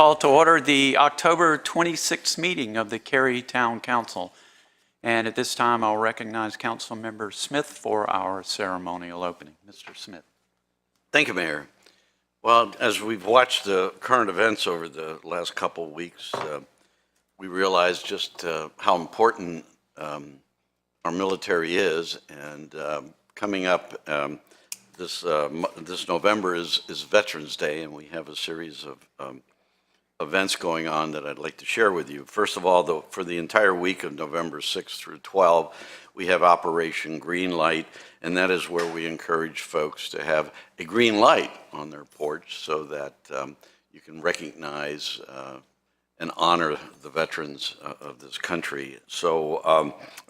call to order the October 26th meeting of the Cary Town Council. And at this time, I'll recognize Council Member Smith for our ceremonial opening. Mr. Smith. Thank you, Mayor. Well, as we've watched the current events over the last couple of weeks, we realize just how important our military is. And coming up this November is Veterans Day, and we have a series of events going on that I'd like to share with you. First of all, for the entire week of November 6th through 12th, we have Operation Green Light, and that is where we encourage folks to have a green light on their porch so that you can recognize and honor the veterans of this country. So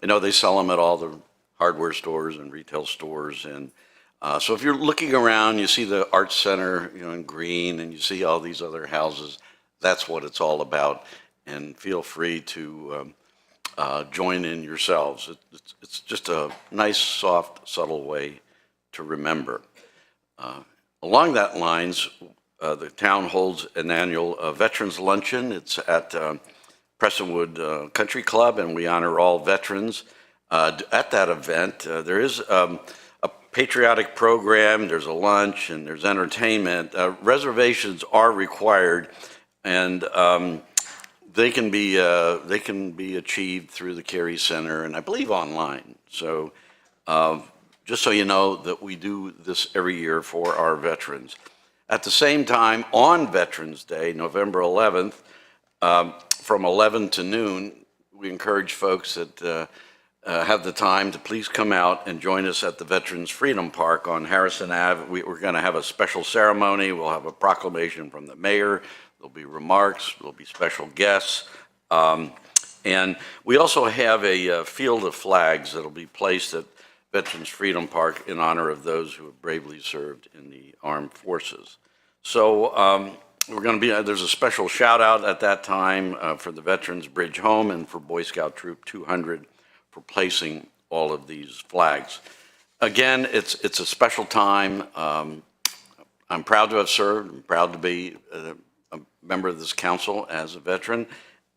I know they sell them at all the hardware stores and retail stores, and so if you're looking around, you see the Arts Center, in green, and you see all these other houses. That's what it's all about, and feel free to join in yourselves. It's just a nice, soft, subtle way to remember. Along that lines, the town holds an annual Veterans Luncheon. It's at Prestonwood Country Club, and we honor all veterans. At that event, there is a patriotic program, there's a lunch, and there's entertainment. Reservations are required, and they can be achieved through the Cary Center, and I believe online. So just so you know that we do this every year for our veterans. At the same time, on Veterans Day, November 11th, from 11 to noon, we encourage folks that have the time to please come out and join us at the Veterans Freedom Park on Harrison Ave. We're going to have a special ceremony. We'll have a proclamation from the mayor. There'll be remarks. There'll be special guests. And we also have a field of flags that'll be placed at Veterans Freedom Park in honor of those who have bravely served in the armed forces. So we're going to be, there's a special shout out at that time for the Veterans Bridge Home and for Boy Scout Troop 200 for placing all of these flags. Again, it's a special time. I'm proud to have served. I'm proud to be a member of this council as a veteran,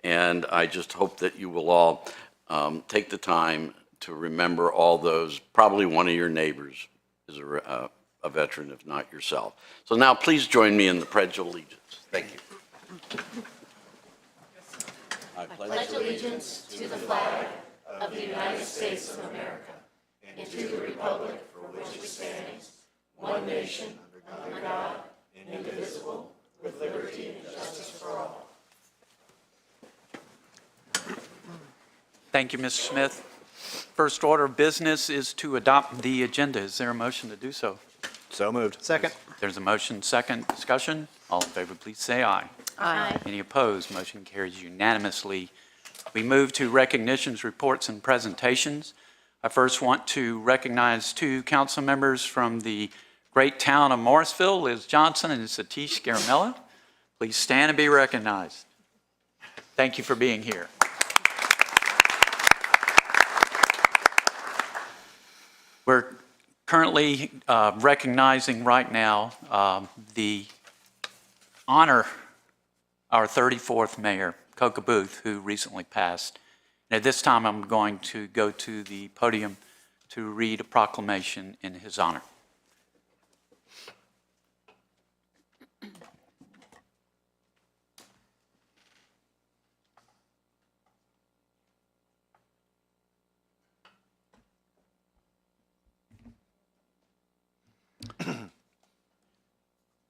and I just hope that you will all take the time to remember all those. Probably one of your neighbors is a veteran, if not yourself. So now please join me in the Pledge of Allegiance. Thank you. I pledge allegiance to the flag of the United States of America and to the republic for which it stands, one nation, under God, indivisible, with liberty and justice for all. Thank you, Mr. Smith. First order of business is to adopt the agenda. Is there a motion to do so? So moved. Second. There's a motion, second. Discussion. All in favor, please say aye. Aye. Any opposed? Motion carries unanimously. We move to recognitions, reports, and presentations. I first want to recognize two council members from the great town of Morrisville, Liz Johnson and Satish Garamella. Please stand and be recognized. Thank you for being here. We're currently recognizing right now the honor our 34th mayor, Coca Booth, who recently passed. And at this time, I'm going to go to the podium to read a proclamation in his honor.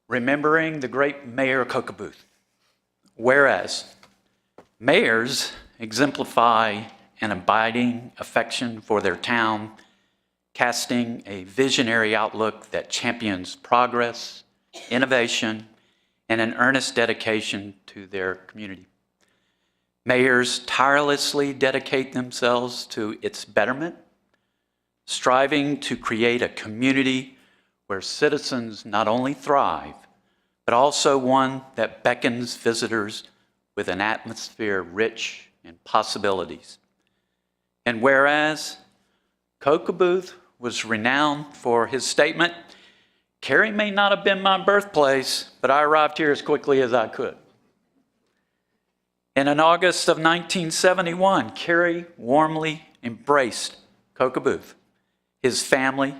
Remembering the great Mayor Coca Booth. Whereas mayors exemplify an abiding affection for their town, casting a visionary outlook that champions progress, innovation, and an earnest dedication to their community. Mayors tirelessly dedicate themselves to its betterment, striving to create a community where citizens not only thrive, but also one that beckons visitors with an atmosphere rich in possibilities. And whereas Coca Booth was renowned for his statement, "Cary may not have been my birthplace, but I arrived here as quickly as I could." And in August of 1971, Cary warmly embraced Kokobuth, his family,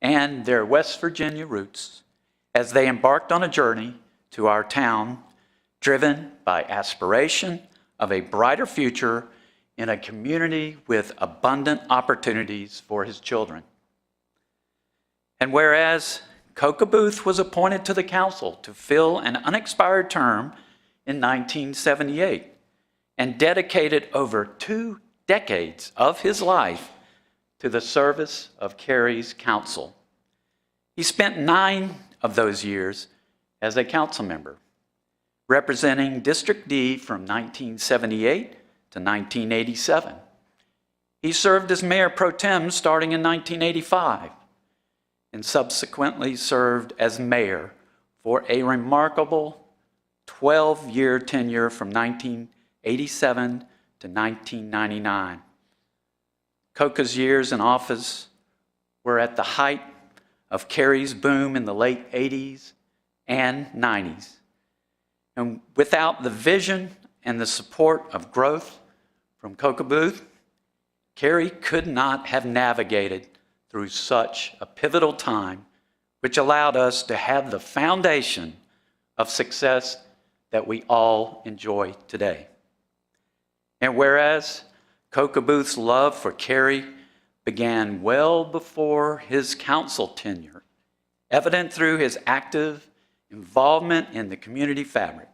and their West Virginia roots as they embarked on a journey to our town driven by aspiration of a brighter future in a community with abundant opportunities for his children. And whereas Kokobuth was appointed to the council to fill an unexpired term in 1978 and dedicated over 2 decades of his life to the service of Cary's council. He spent 9 of those years as a council member, representing District D from 1978 to 1987. He served as mayor pro tem starting in 1985 and subsequently served as mayor for a remarkable 12-year tenure from 1987 to 1999. Coca's years in office were at the height of Cary's boom in the late 80s and 90s. And without the vision and the support of growth from Kokobuth, Cary could not have navigated through such a pivotal time, which allowed us to have the foundation of success that we all enjoy today. And whereas Kokobuth's love for Cary began well before his council tenure, evident through his active involvement in the community fabric,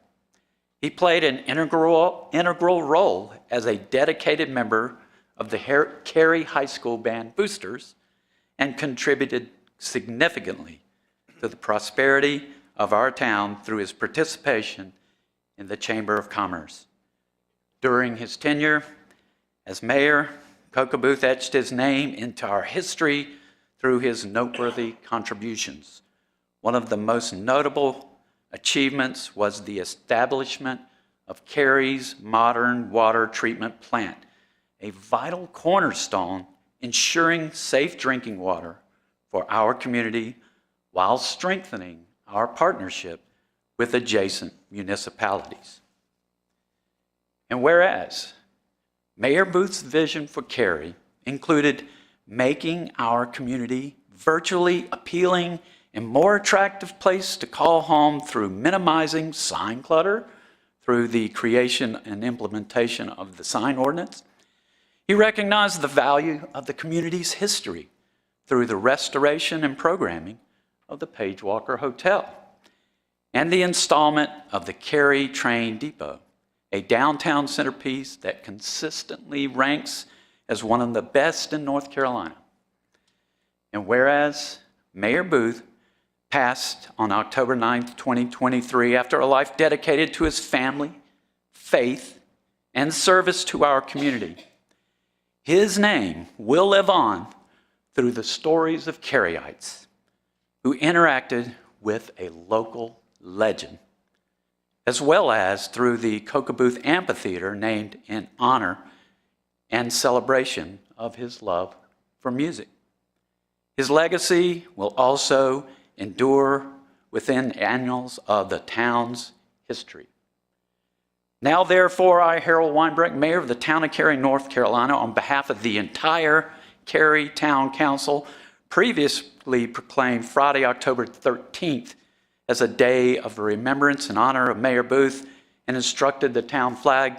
he played an integral role as a dedicated member of the Cary High School Band Boosters and contributed significantly to the prosperity of our town through his participation in the Chamber of Commerce. During his tenure as mayor, Kokobuth etched his name into our history through his noteworthy contributions. One of the most notable achievements was the establishment of Cary's modern water treatment plant, a vital cornerstone ensuring safe drinking water for our community while strengthening our partnership with adjacent municipalities. And whereas Mayor Booth's vision for Cary included making our community virtually appealing and more attractive place to call home through minimizing sign clutter, through the creation and implementation of the sign ordinance, he recognized the value of the community's history through the restoration and programming of the Page Walker Hotel and the installment of the Cary Train Depot, a downtown centerpiece that consistently ranks as one of the best in North Carolina. And whereas Mayor Booth passed on October 9th, 2023, after a life dedicated to his family, faith, and service to our community, his name will live on through the stories of Caryites who interacted with a local legend, as well as through the Kokobuth Amphitheater, named in honor and celebration of his love for music. His legacy will also endure within the annals of the town's history. Now, therefore, I, Harold Weinbrecht, Mayor of the town of Cary, North Carolina, on behalf of the entire Cary Town Council, previously proclaimed Friday, October 13th as a day of remembrance in honor of Mayor Booth, and instructed the town flag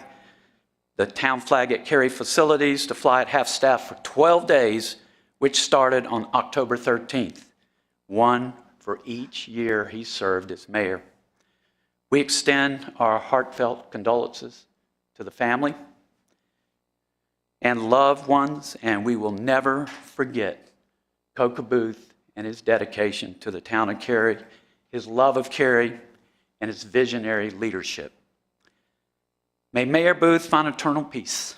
at Cary facilities to fly at half-staff for 12 days, which started on October 13th, one for each year he served as mayor. We extend our heartfelt condolences to the family and loved ones, and we will never forget Kokobuth and his dedication to the town of Cary, his love of Cary, and his visionary leadership. May Mayor Booth find eternal peace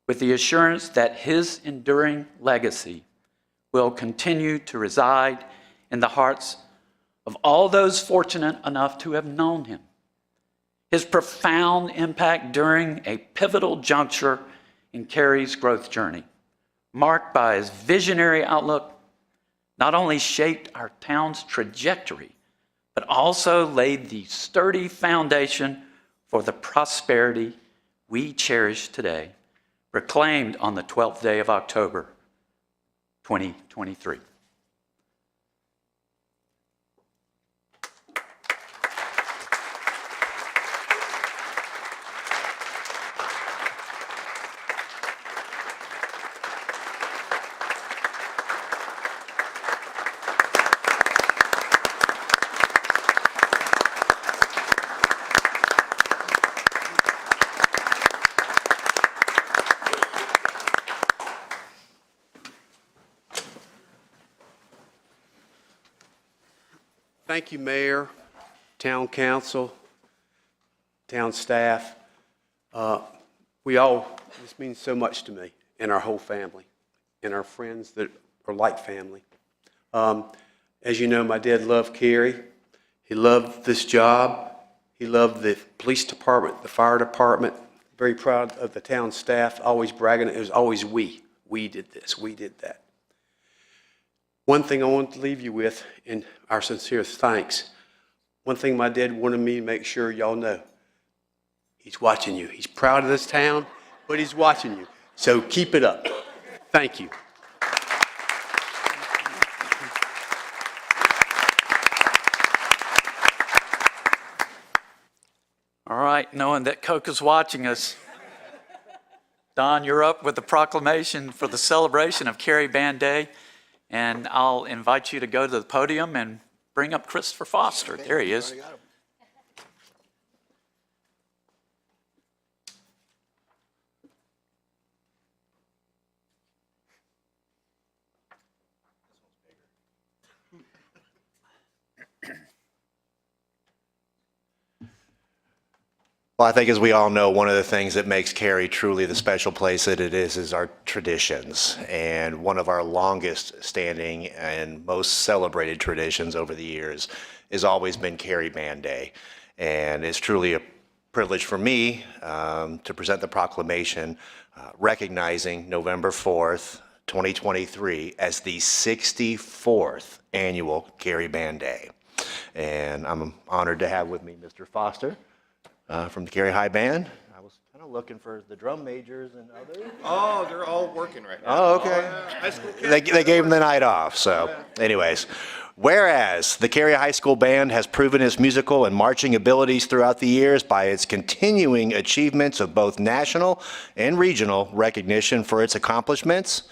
with the assurance that his enduring legacy will continue to reside in the hearts of all those fortunate enough to have known him. His profound impact during a pivotal juncture in Cary's growth journey, marked by his visionary outlook, not only shaped our town's trajectory, but also laid the sturdy foundation for the prosperity we cherish today, proclaimed on the 12th day of October, 2023. Thank you, Mayor, Town Council, town staff. This means so much to me and our whole family and our friends that are like family. As you know, my dad loved Cary. He loved this job. He loved the police department, the fire department. Very proud of the town staff, always bragging. It was always we. We did this, we did that. One thing I want to leave you with, and our sincere thanks. One thing my dad wanted me to make sure y'all know, he's watching you. He's proud of this town, but he's watching you. So keep it up. Thank you. All right, knowing that Coca's watching us, Don, you're up with the proclamation for the celebration of Cary Band Day, and I'll invite you to go to the podium and bring up Christopher Foster. There he is. Well, I think as we all know, one of the things that makes Cary truly the special place that it is our traditions. And one of our longest standing and most celebrated traditions over the years has always been Cary Band Day. And it's truly a privilege for me to present the proclamation recognizing November 4th, 2023 as the 64th annual Cary Band Day. And I'm honored to have with me Mr. Foster. From the Cary High Band. I was kind of looking for the drum majors and others. Oh, they're all working right now. Oh, okay. Yeah. High school kids. They gave them the night off, so anyways. Whereas the Cary High School Band has proven its musical and marching abilities throughout the years by its continuing achievements of both national and regional recognition for its accomplishments.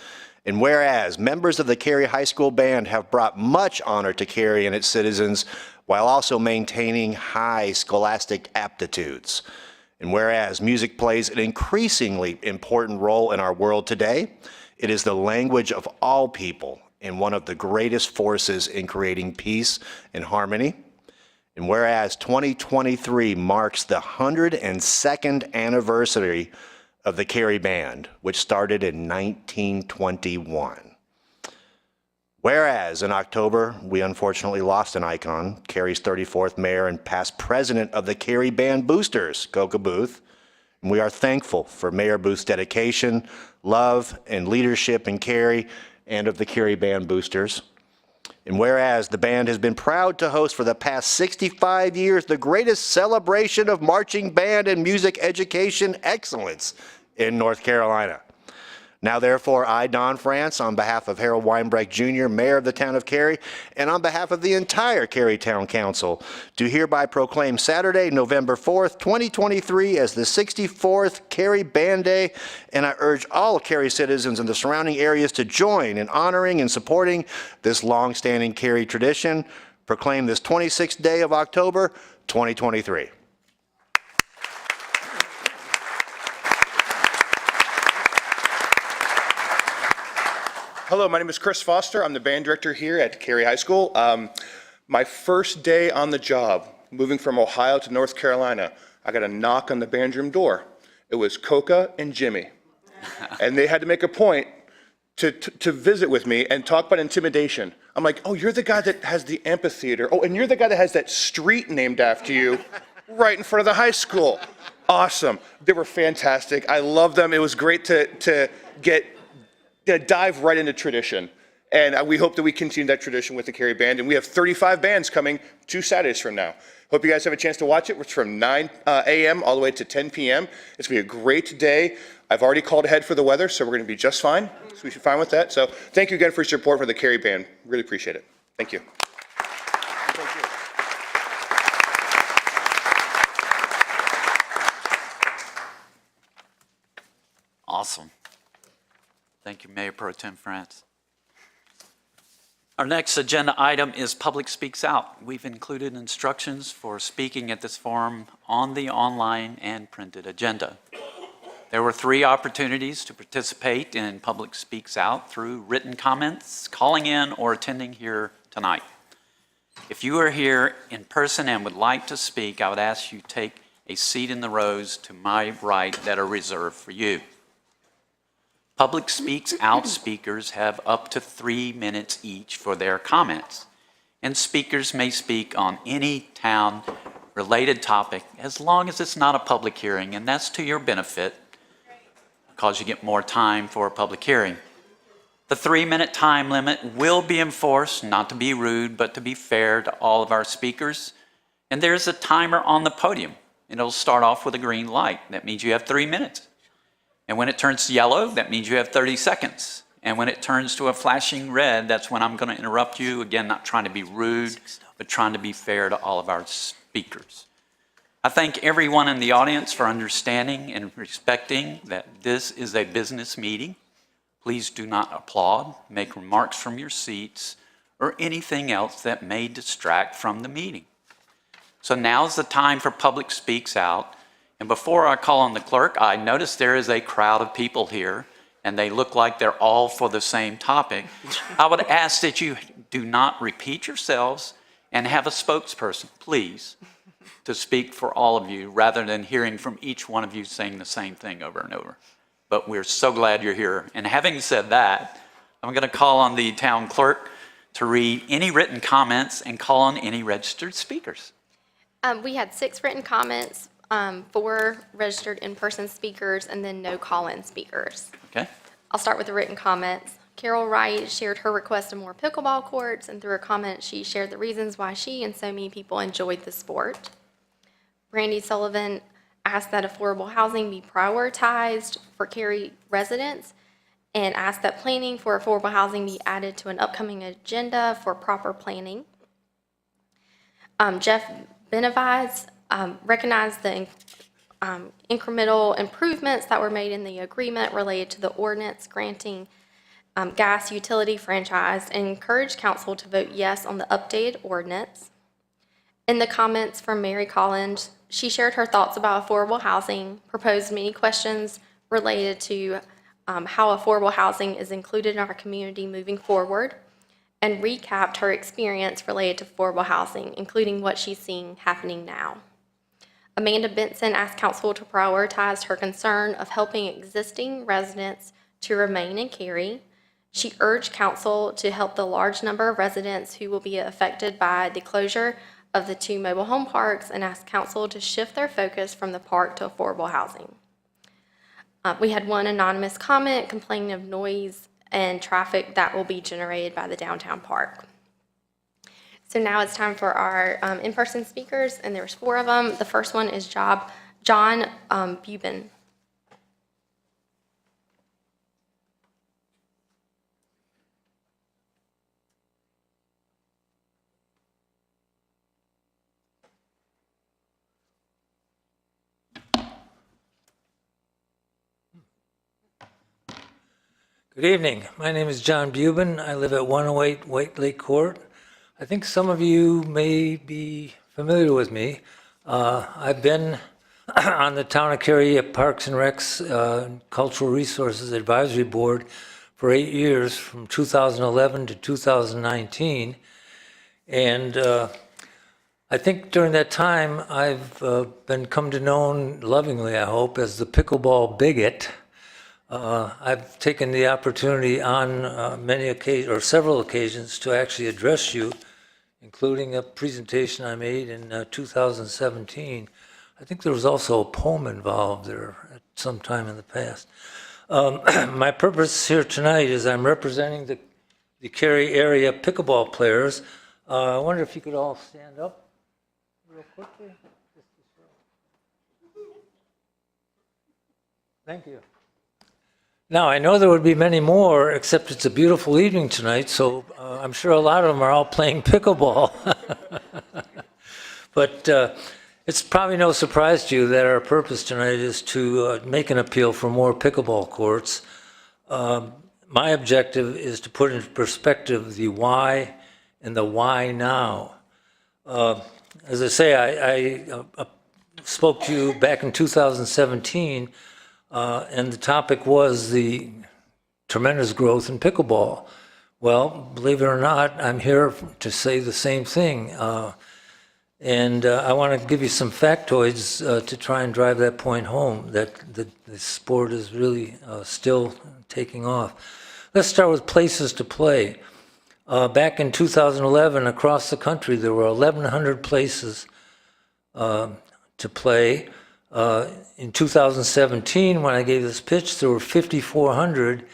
And whereas members of the Cary High School Band have brought much honor to Cary and its citizens while also maintaining high scholastic aptitudes. And whereas music plays an increasingly important role in our world today, it is the language of all people and one of the greatest forces in creating peace and harmony. And whereas 2023 marks the 102nd anniversary of the Cary Band, which started in 1921. Whereas in October, we unfortunately lost an icon, Cary's 34th mayor and past president of the Cary Band Boosters, Coca Booth. And we are thankful for Mayor Booth's dedication, love, and leadership in Cary and of the Cary Band Boosters. And whereas the band has been proud to host for the past 65 years the greatest celebration of marching band and music education excellence in North Carolina. Now, therefore, I, Don France, on behalf of Harold Weinbrecht Jr., Mayor of the town of Cary, and on behalf of the entire Cary Town Council, do hereby proclaim Saturday, November 4th, 2023 as the 64th Cary Band Day, and I urge all Cary citizens in the surrounding areas to join in honoring and supporting this long-standing Cary tradition. Proclaim this 26th day of October, 2023. Hello, my name is Chris Foster. I'm the band director here at Cary High School. My first day on the job, moving from Ohio to North Carolina, I got a knock on the band room door. It was Coca and Jimmy. And they had to make a point to visit with me and talk about intimidation. I'm like, oh, you're the guy that has the amphitheater. Oh, and you're the guy that has that street named after you right in front of the high school. Awesome. They were fantastic. I love them. It was great to dive right into tradition. And we hope that we continue that tradition with the Cary Band. And we have 35 bands coming 2 Saturdays from now. Hope you guys have a chance to watch it. It's from 9 a.m. all the way to 10 p.m. It's going to be a great day. I've already called ahead for the weather, so we're going to be just fine. So we should be fine with that. So thank you again for your support for the Cary Band. Really appreciate it. Thank you. Awesome. Thank you, Mayor Pro Tem France. Our next agenda item is Public Speaks Out. We've included instructions for speaking at this forum on the online and printed agenda. There were 3 opportunities to participate in Public Speaks Out through written comments, calling in, or attending here tonight. If you are here in person and would like to speak, I would ask you take a seat in the rows to my right that are reserved for you. Public Speaks Out speakers have up to 3 minutes each for their comments, and speakers may speak on any town-related topic as long as it's not a public hearing, and that's to your benefit because you get more time for a public hearing. The 3-minute time limit will be enforced, not to be rude, but to be fair to all of our speakers. And there's a timer on the podium. It'll start off with a green light. That means you have 3 minutes. And when it turns yellow, that means you have 30 seconds. And when it turns to a flashing red, that's when I'm going to interrupt you. Again, not trying to be rude, but trying to be fair to all of our speakers. I thank everyone in the audience for understanding and respecting that this is a business meeting. Please do not applaud, make remarks from your seats, or anything else that may distract from the meeting. So now's the time for Public Speaks Out. And before I call on the clerk, I notice there is a crowd of people here, and they look like they're all for the same topic. I would ask that you do not repeat yourselves and have a spokesperson, please, to speak for all of you, rather than hearing from each one of you saying the same thing over and over. But we're so glad you're here. And having said that, I'm going to call on the town clerk to read any written comments and call on any registered speakers. We had 6 written comments, 4 registered in-person speakers, and then no call-in speakers. Okay? I'll start with the written comments. Carol Wright shared her request of more pickleball courts, and through her comments, she shared the reasons why she and so many people enjoyed the sport. Brandy Sullivan asked that affordable housing be prioritized for Cary residents and asked that planning for affordable housing be added to an upcoming agenda for proper planning. Jeff Benavides recognized the incremental improvements that were made in the agreement related to the ordinance granting gas utility franchise and encouraged council to vote yes on the updated ordinance. In the comments from Mary Collins, she shared her thoughts about affordable housing, proposed many questions related to how affordable housing is included in our community moving forward, and recapped her experience related to affordable housing, including what she's seeing happening now. Amanda Benson asked council to prioritize her concern of helping existing residents to remain in Cary. She urged council to help the large number of residents who will be affected by the closure of the 2 mobile home parks and asked council to shift their focus from the park to affordable housing. We had 1 anonymous comment complaining of noise and traffic that will be generated by the downtown park. So now it's time for our in-person speakers, and there's 4 of them. The first one is John Bubin. Good evening. My name is John Bubin. I live at 108 White Lake Court. I think some of you may be familiar with me. I've been on the Town of Cary Parks and Recs Cultural Resources Advisory Board for 8 years, from 2011 to 2019. And I think during that time, I've been come to known lovingly, I hope, as the pickleball bigot. I've taken the opportunity on many occasions, or several occasions, to actually address you, including a presentation I made in 2017. I think there was also a poem involved there at some time in the past. My purpose here tonight is I'm representing the Cary area pickleball players. I wonder if you could all stand up real quickly. Just to show. Thank you. Now, I know there would be many more, except it's a beautiful evening tonight, so I'm sure a lot of them are all playing pickleball. But it's probably no surprise to you that our purpose tonight is to make an appeal for more pickleball courts. My objective is to put into perspective the why and the why now. As I say, I spoke to you back in 2017, and the topic was the tremendous growth in pickleball. Well, believe it or not, I'm here to say the same thing. And I want to give you some factoids to try and drive that point home, that the sport is really still taking off. Let's start with places to play. Back in 2011, across the country, there were 1,100 places to play. In 2017, when I gave this pitch, there were 5,400.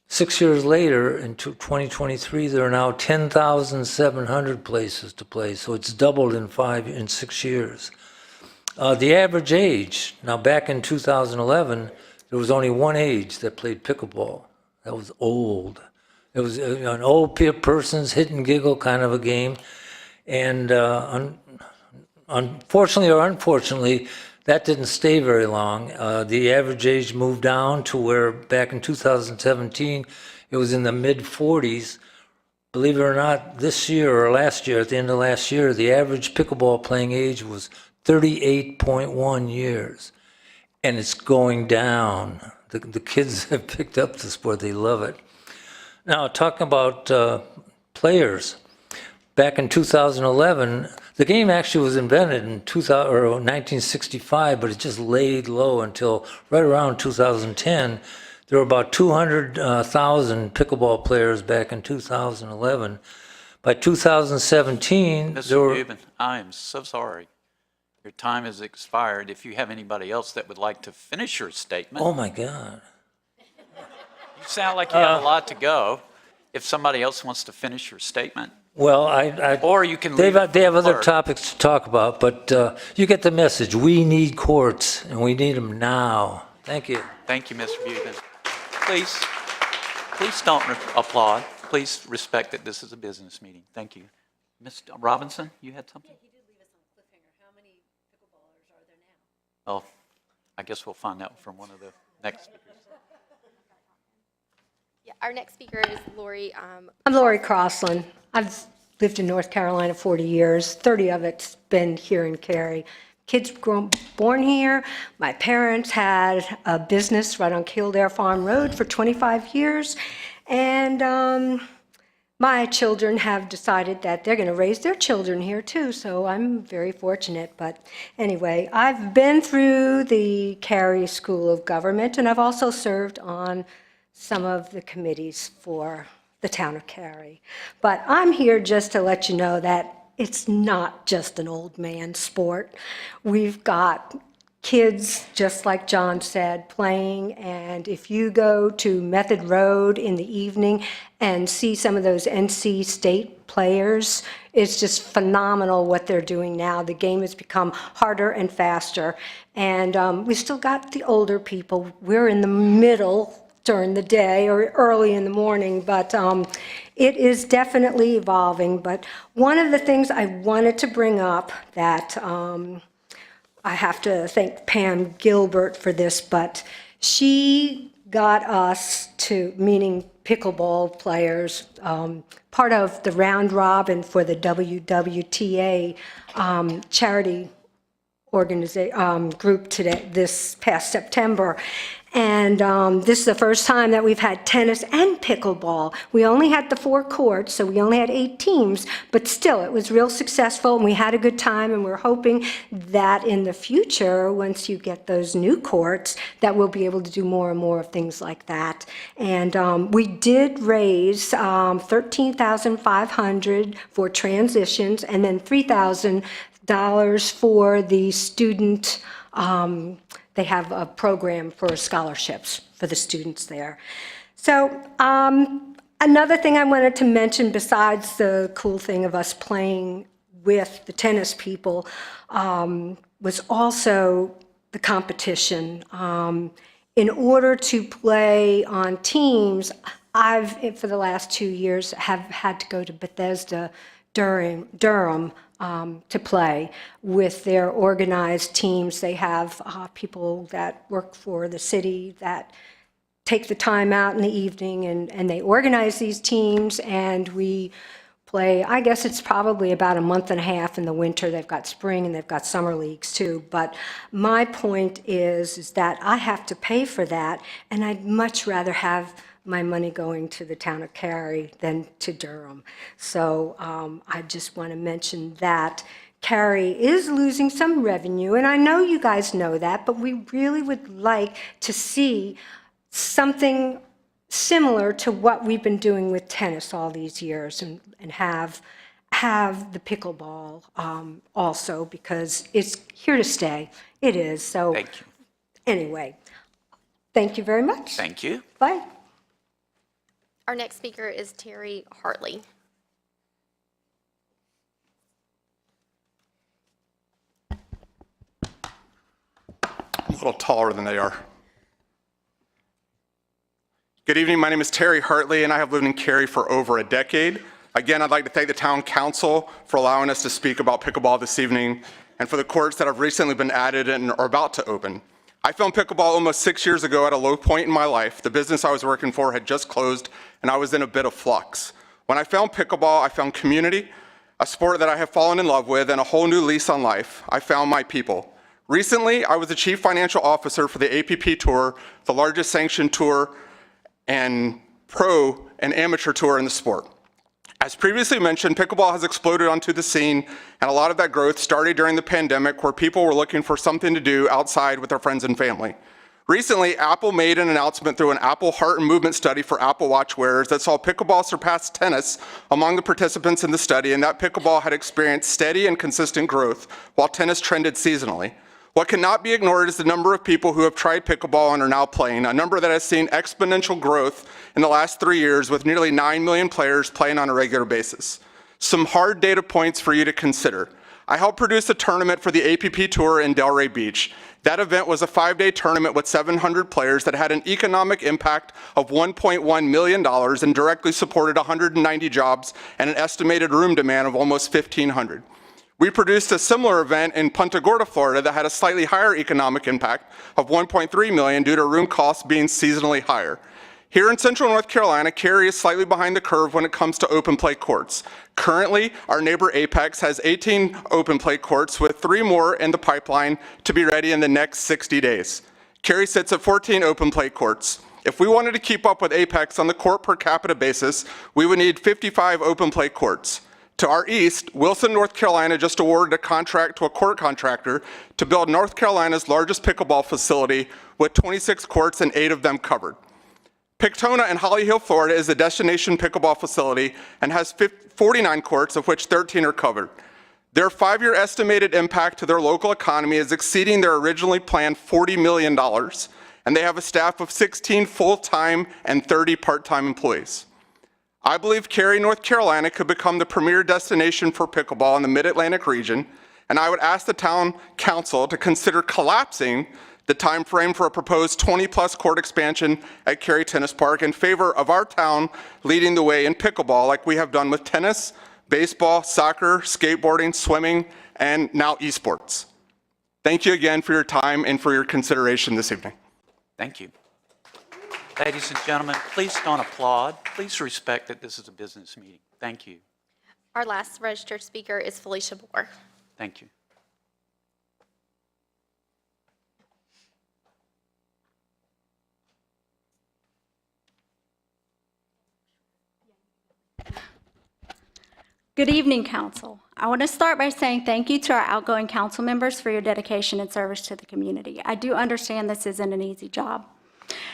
6 years later, in 2023, there are now 10,700 places to play. So it's doubled in 6 years. The average age, now back in 2011, there was only one age that played pickleball. That was old. It was an old person's hit and giggle kind of a game. And unfortunately or unfortunately, that didn't stay very long. The average age moved down to where back in 2017, it was in the mid-40s. Believe it or not, this year or last year, at the end of last year, the average pickleball playing age was 38.1 years. And it's going down. The kids have picked up the sport. They love it. Now, talking about players, back in 2011, the game actually was invented in 1965, but it just laid low until right around 2010. There were about 200,000 pickleball players back in 2011. By 2017, there were... Mr. Rubin, I am so sorry. Your time has expired. If you have anybody else that would like to finish your statement. Oh, my God. You sound like you have a lot to go. If somebody else wants to finish your statement. Well, Or you can they leave it have for other clerk. topics to talk about, but you get the message. We need courts, and we need them now. Thank you. Thank you, Mr. Buden. Please don't applaud. Please respect that this is a business meeting. Thank you. Ms. Robinson, you had something? He did leave us on a cliffhanger. How many pickleballers are there now? Oh, I guess we'll find out from one of the next speakers. Yeah, our next speaker is Lori. I'm Lori Crossland. I've lived in North Carolina 40 years. 30 of it's been here in Cary. Kids born here. My parents had a business right on Kildare Farm Road for 25 years. And my children have decided that they're going to raise their children here too, so I'm very fortunate. But anyway, I've been through the Cary School of Government, and I've also served on some of the committees for the town of Cary. But I'm here just to let you know that it's not just an old man sport. We've got kids, just like John said, playing, and if you go to Method Road in the evening and see some of those NC State players, it's just phenomenal what they're doing now. The game has become harder and faster, and we still got the older people. We're in the middle during the day or early in the morning, but it is definitely evolving. But one of the things I wanted to bring up that I have to thank Pam Gilbert for this, but she got us to, meaning pickleball players, part of the round robin for the WWTA charity group today, this past September. And this is the first time that we've had tennis and pickleball. We only had the 4 courts, so we only had 8 teams, but still, it was real successful, and we had a good time, and we're hoping that in the future, once you get those new courts, that we'll be able to do more and more of things like that. And we did raise $13,500 for transitions, and then $3,000 for the student. They have a program for scholarships for the students there. So another thing I wanted to mention besides the cool thing of us playing with the tennis people was also the competition. In order to play on teams, for the last 2 years, have had to go to Bethesda, Durham, to play with their organized teams. They have people that work for the city that take the time out in the evening, and they organize these teams, and we play, I guess it's probably about a month and a half in the winter. They've got spring and they've got summer leagues too. But my point is that I have to pay for that, and I'd much rather have my money going to the town of Cary than to Durham. So I just want to mention that Cary is losing some revenue, and I know you guys know that, but we really would like to see something similar to what we've been doing with tennis all these years, and have the pickleball also, because it's here to stay. It is. So Thank you. anyway, thank you very much. Thank you. Bye. Our next speaker is Terry Hartley. I'm a little taller than they are. Good evening, my name is Terry Hartley, and I have lived in Cary for over a decade. Again, I'd like to thank the town council for allowing us to speak about pickleball this evening, and for the courts that have recently been added and are about to open. I found pickleball almost 6 years ago at a low point in my life. The business I was working for had just closed, and I was in a bit of flux. When I found pickleball, I found community, a sport that I have fallen in love with, and a whole new lease on life. I found my people. Recently, I was the chief financial officer for the APP Tour, the largest sanctioned tour and pro and amateur tour in the sport. As previously mentioned, pickleball has exploded onto the scene, and a lot of that growth started during the pandemic, where people were looking for something to do outside with their friends and family. Recently, Apple made an announcement through an Apple Heart and Movement study for Apple Watch wearers that saw pickleball surpass tennis among the participants in the study, and that pickleball had experienced steady and consistent growth, while tennis trended seasonally. What cannot be ignored is the number of people who have tried pickleball and are now playing, a number that has seen exponential growth in the last 3 years, with nearly 9 million players playing on a regular basis. Some hard data points for you to consider. I helped produce a tournament for the APP Tour in Delray Beach. That event was a 5-day tournament with 700 players that had an economic impact of $1.1 million and directly supported 190 jobs and an estimated room demand of almost 1,500. We produced a similar event in Punta Gorda, Florida that had a slightly higher economic impact of $1.3 million due to room costs being seasonally higher. Here in Central North Carolina, Cary is slightly behind the curve when it comes to open play courts. Currently, our neighbor Apex has 18 open play courts, with 3 more in the pipeline to be ready in the next 60 days. Cary sits at 14 open play courts. If we wanted to keep up with Apex on the court per capita basis, we would need 55 open play courts. To our east, Wilson, North Carolina just awarded a contract to a court contractor to build North Carolina's largest pickleball facility with 26 courts and 8 of them covered. Pictona in Holly Hill, Florida is a destination pickleball facility and has 49 courts, of which 13 are covered. Their 5-year estimated impact to their local economy is exceeding their originally planned $40 million, and they have a staff of 16 full-time and 30 part-time employees. I believe Cary, North Carolina could become the premier destination for pickleball in the Mid-Atlantic region, and I would ask the town council to consider collapsing the time frame for a proposed 20-plus court expansion at Cary Tennis Park in favor of our town leading the way in pickleball, like we have done with tennis, baseball, soccer, skateboarding, swimming, and now esports. Thank you again for your time and for your consideration this evening. Thank you. Ladies and gentlemen, please don't applaud. Please respect that this is a business meeting. Thank you. Our last registered speaker is Felicia Bohr. Thank you. Good evening, Council. I want to start by saying thank you to our outgoing council members for your dedication and service to the community. I do understand this isn't an easy job.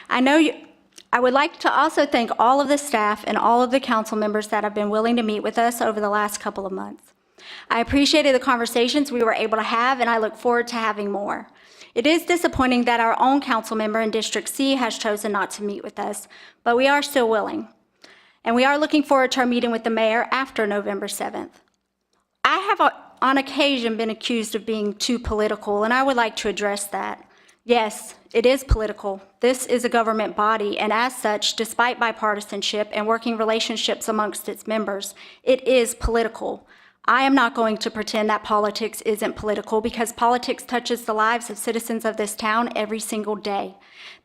I would like to also thank all of the staff and all of the council members that have been willing to meet with us over the last couple of months. I appreciated the conversations we were able to have, and I look forward to having more. It is disappointing that our own council member in District C has chosen not to meet with us, but we are still willing. And we are looking forward to our meeting with the mayor after November 7th. I have on occasion been accused of being too political, and I would like to address that. Yes, it is political. This is a government body, and as such, despite bipartisanship and working relationships amongst its members, it is political. I am not going to pretend that politics isn't political, because politics touches the lives of citizens of this town every single day.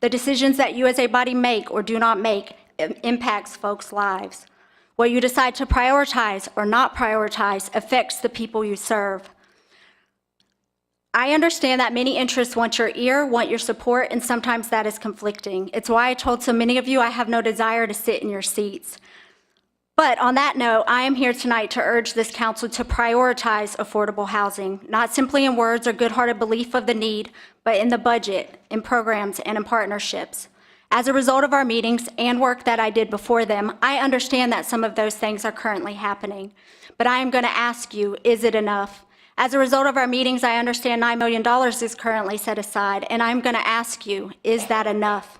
The decisions that you as a body make or do not make impacts folks' lives. What you decide to prioritize or not prioritize affects the people you serve. I understand that many interests want your ear, want your support, and sometimes that is conflicting. It's why I told so many of you I have no desire to sit in your seats. But on that note, I am here tonight to urge this council to prioritize affordable housing, not simply in words or good-hearted belief of the need, but in the budget, in programs, and in partnerships. As a result of our meetings and work that I did before them, I understand that some of those things are currently happening. But I am going to ask you, is it enough? As a result of our meetings, I understand $9 million is currently set aside, and I'm going to ask you, is that enough?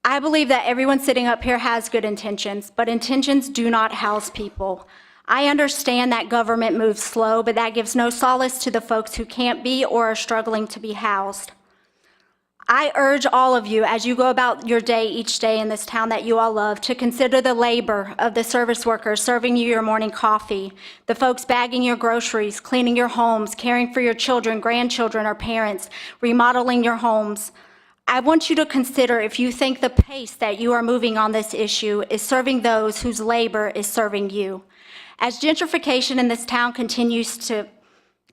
I believe that everyone sitting up here has good intentions, but intentions do not house people. I understand that government moves slow, but that gives no solace to the folks who can't be or are struggling to be housed. I urge all of you, as you go about your day each day in this town that you all love, to consider the labor of the service workers serving you your morning coffee, the folks bagging your groceries, cleaning your homes, caring for your children, grandchildren, or parents, remodeling your homes. I want you to consider if you think the pace that you are moving on this issue is serving those whose labor is serving you. As gentrification in this town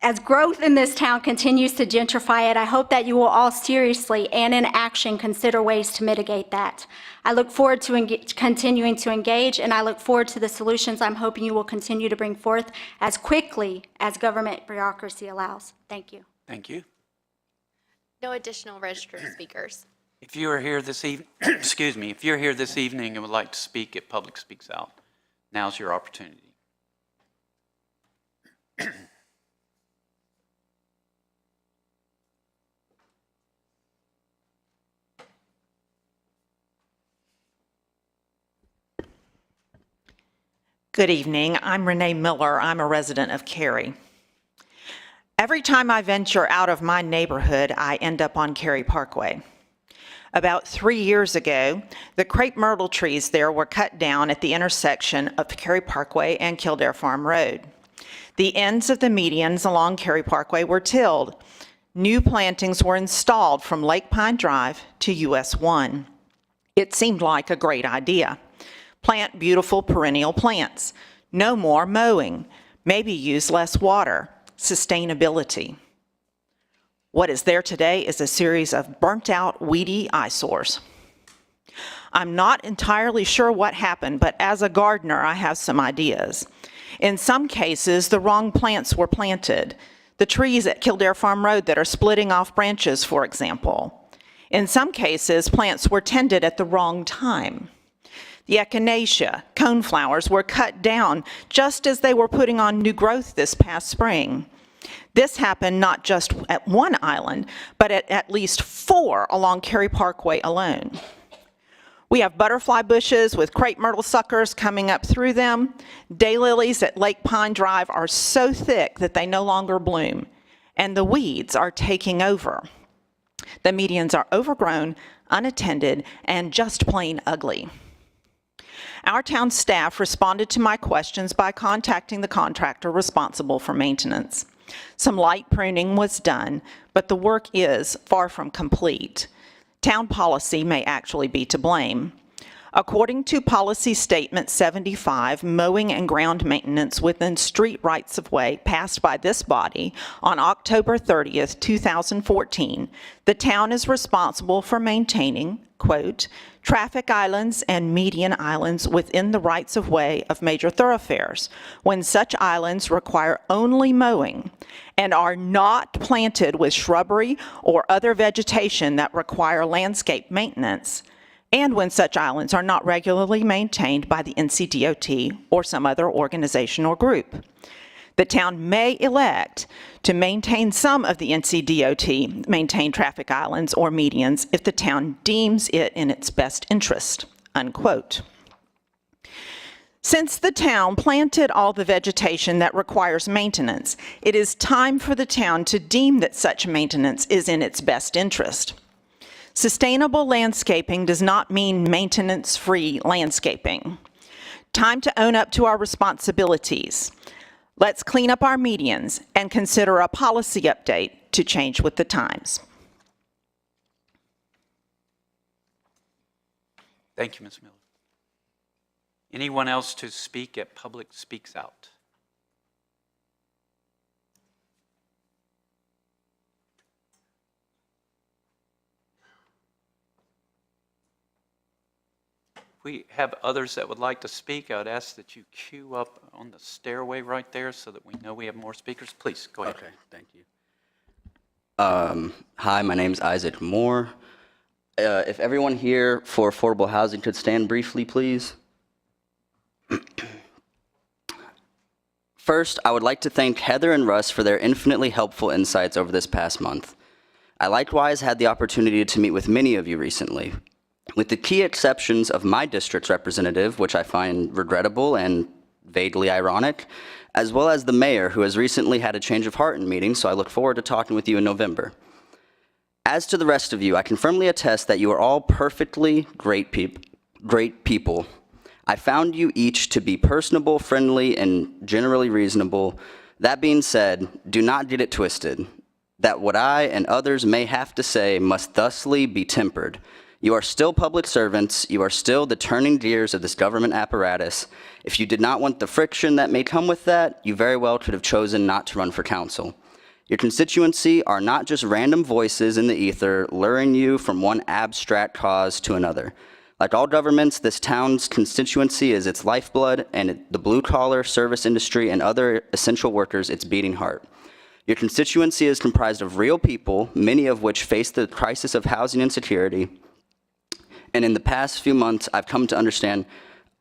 as growth in this town continues to gentrify it, I hope that you will all seriously and in action consider ways to mitigate that. I look forward to continuing to engage, and I look forward to the solutions I'm hoping you will continue to bring forth as quickly as government bureaucracy allows. Thank you. Thank you. No additional registered speakers. If you are here this evening, excuse me, if you're here this evening and would like to speak at Public Speaks Out, now's your opportunity. Good evening. I'm Renee Miller. I'm a resident of Cary. Every time I venture out of my neighborhood, I end up on Cary Parkway. About 3 years ago, the crepe myrtle trees there were cut down at the intersection of Cary Parkway and Kildare Farm Road. The ends of the medians along Cary Parkway were tilled. New plantings were installed from Lake Pine Drive to US 1. It seemed like a great idea. Plant beautiful perennial plants. No more mowing. Maybe use less water. Sustainability. What is there today is a series of burnt-out, weedy eyesores. I'm not entirely sure what happened, but as a gardener, I have some ideas. In some cases, the wrong plants were planted. The trees at Kildare Farm Road that are splitting off branches, for example. In some cases, plants were tended at the wrong time. The echinacea, coneflowers, were cut down just as they were putting on new growth this past spring. This happened not just at one island, but at least 4 along Cary Parkway alone. We have butterfly bushes with crepe myrtle suckers coming up through them. Daylilies at Lake Pine Drive are so thick that they no longer bloom, and the weeds are taking over. The medians are overgrown, unattended, and just plain ugly. Our town staff responded to my questions by contacting the contractor responsible for maintenance. Some light pruning was done, but the work is far from complete. Town policy may actually be to blame. According to Policy Statement 75, mowing and ground maintenance within street rights-of-way passed by this body on October 30th, 2014, the town is responsible for maintaining, quote, traffic islands and median islands within the rights-of-way of major thoroughfares when such islands require only mowing and are not planted with shrubbery or other vegetation that require landscape maintenance, and when such islands are not regularly maintained by the NCDOT or some other organization or group. The town may elect to maintain some of the NCDOT maintained traffic islands or medians if the town deems it in its best interest, unquote. Since the town planted all the vegetation that requires maintenance, it is time for the town to deem that such maintenance is in its best interest. Sustainable landscaping does not mean maintenance-free landscaping. Time to own up to our responsibilities. Let's clean up our medians and consider a policy update to change with the times. Thank you, Ms. Miller. Anyone else to speak at Public Speaks Out? If we have others that would like to speak, I would ask that you queue up on the stairway right there so that we know we have more speakers. Please, go ahead. Okay, thank you. Hi, my name's Isaac Moore. If everyone here for affordable housing could stand briefly, please. First, I would like to thank Heather and Russ for their infinitely helpful insights over this past month. I likewise had the opportunity to meet with many of you recently. With the key exceptions of my district's representative, which I find regrettable and vaguely ironic, as well as the mayor, who has recently had a change of heart in meetings, so I look forward to talking with you in November. As to the rest of you, I can firmly attest that you are all perfectly great people. I found you each to be personable, friendly, and generally reasonable. That being said, do not get it twisted, that what I and others may have to say must thusly be tempered. You are still public servants. You are still the turning gears of this government apparatus. If you did not want the friction that may come with that, you very well could have chosen not to run for council. Your constituency are not just random voices in the ether luring you from one abstract cause to another. Like all governments, this town's constituency is its lifeblood, and the blue-collar service industry and other essential workers its beating heart. Your constituency is comprised of real people, many of which face the crisis of housing insecurity. And in the past few months, I've come to understand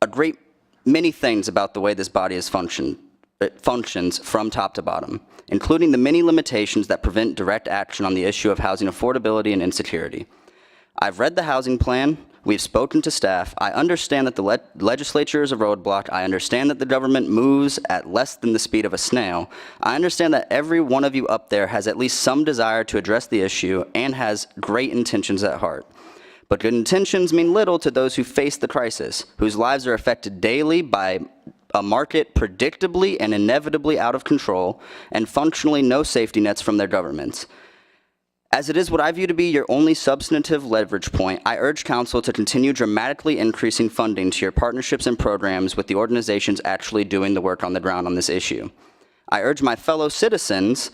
a great many things about the way this body functions from top to bottom, including the many limitations that prevent direct action on the issue of housing affordability and insecurity. I've read the housing plan. We've spoken to staff. I understand that the legislature is a roadblock. I understand that the government moves at less than the speed of a snail. I understand that every one of you up there has at least some desire to address the issue and has great intentions at heart. But good intentions mean little to those who face the crisis, whose lives are affected daily by a market predictably and inevitably out of control, and functionally no safety nets from their governments. As it is what I view to be your only substantive leverage point, I urge council to continue dramatically increasing funding to your partnerships and programs with the organizations actually doing the work on the ground on this issue. I urge my fellow citizens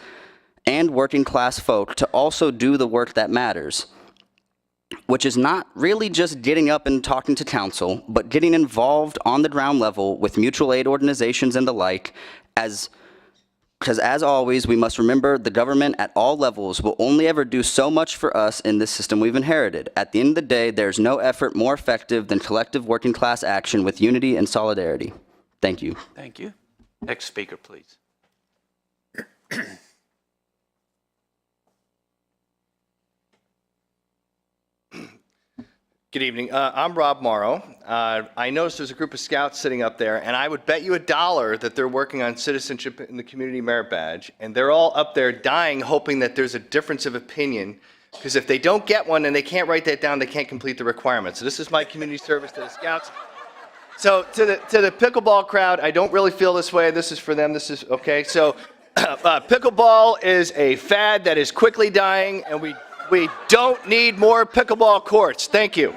and working class folk to also do the work that matters, which is not really just getting up and talking to council, but getting involved on the ground level with mutual aid organizations and the like, because as always, we must remember the government at all levels will only ever do so much for us in this system we've inherited. At the end of the day, there's no effort more effective than collective working class action with unity and solidarity. Thank you. Thank you. Next speaker, please. Good evening. I'm Rob Morrow. I noticed there's a group of scouts sitting up there, and I would bet you $1 that they're working on citizenship in the community merit badge, and they're all up there dying, hoping that there's a difference of opinion, because if they don't get one and they can't write that down, they can't complete the requirements. So this is my community service to the scouts. So to the pickleball crowd, I don't really feel this way. This is for them. This is okay. So pickleball is a fad that is quickly dying, and we don't need more pickleball courts. Thank you.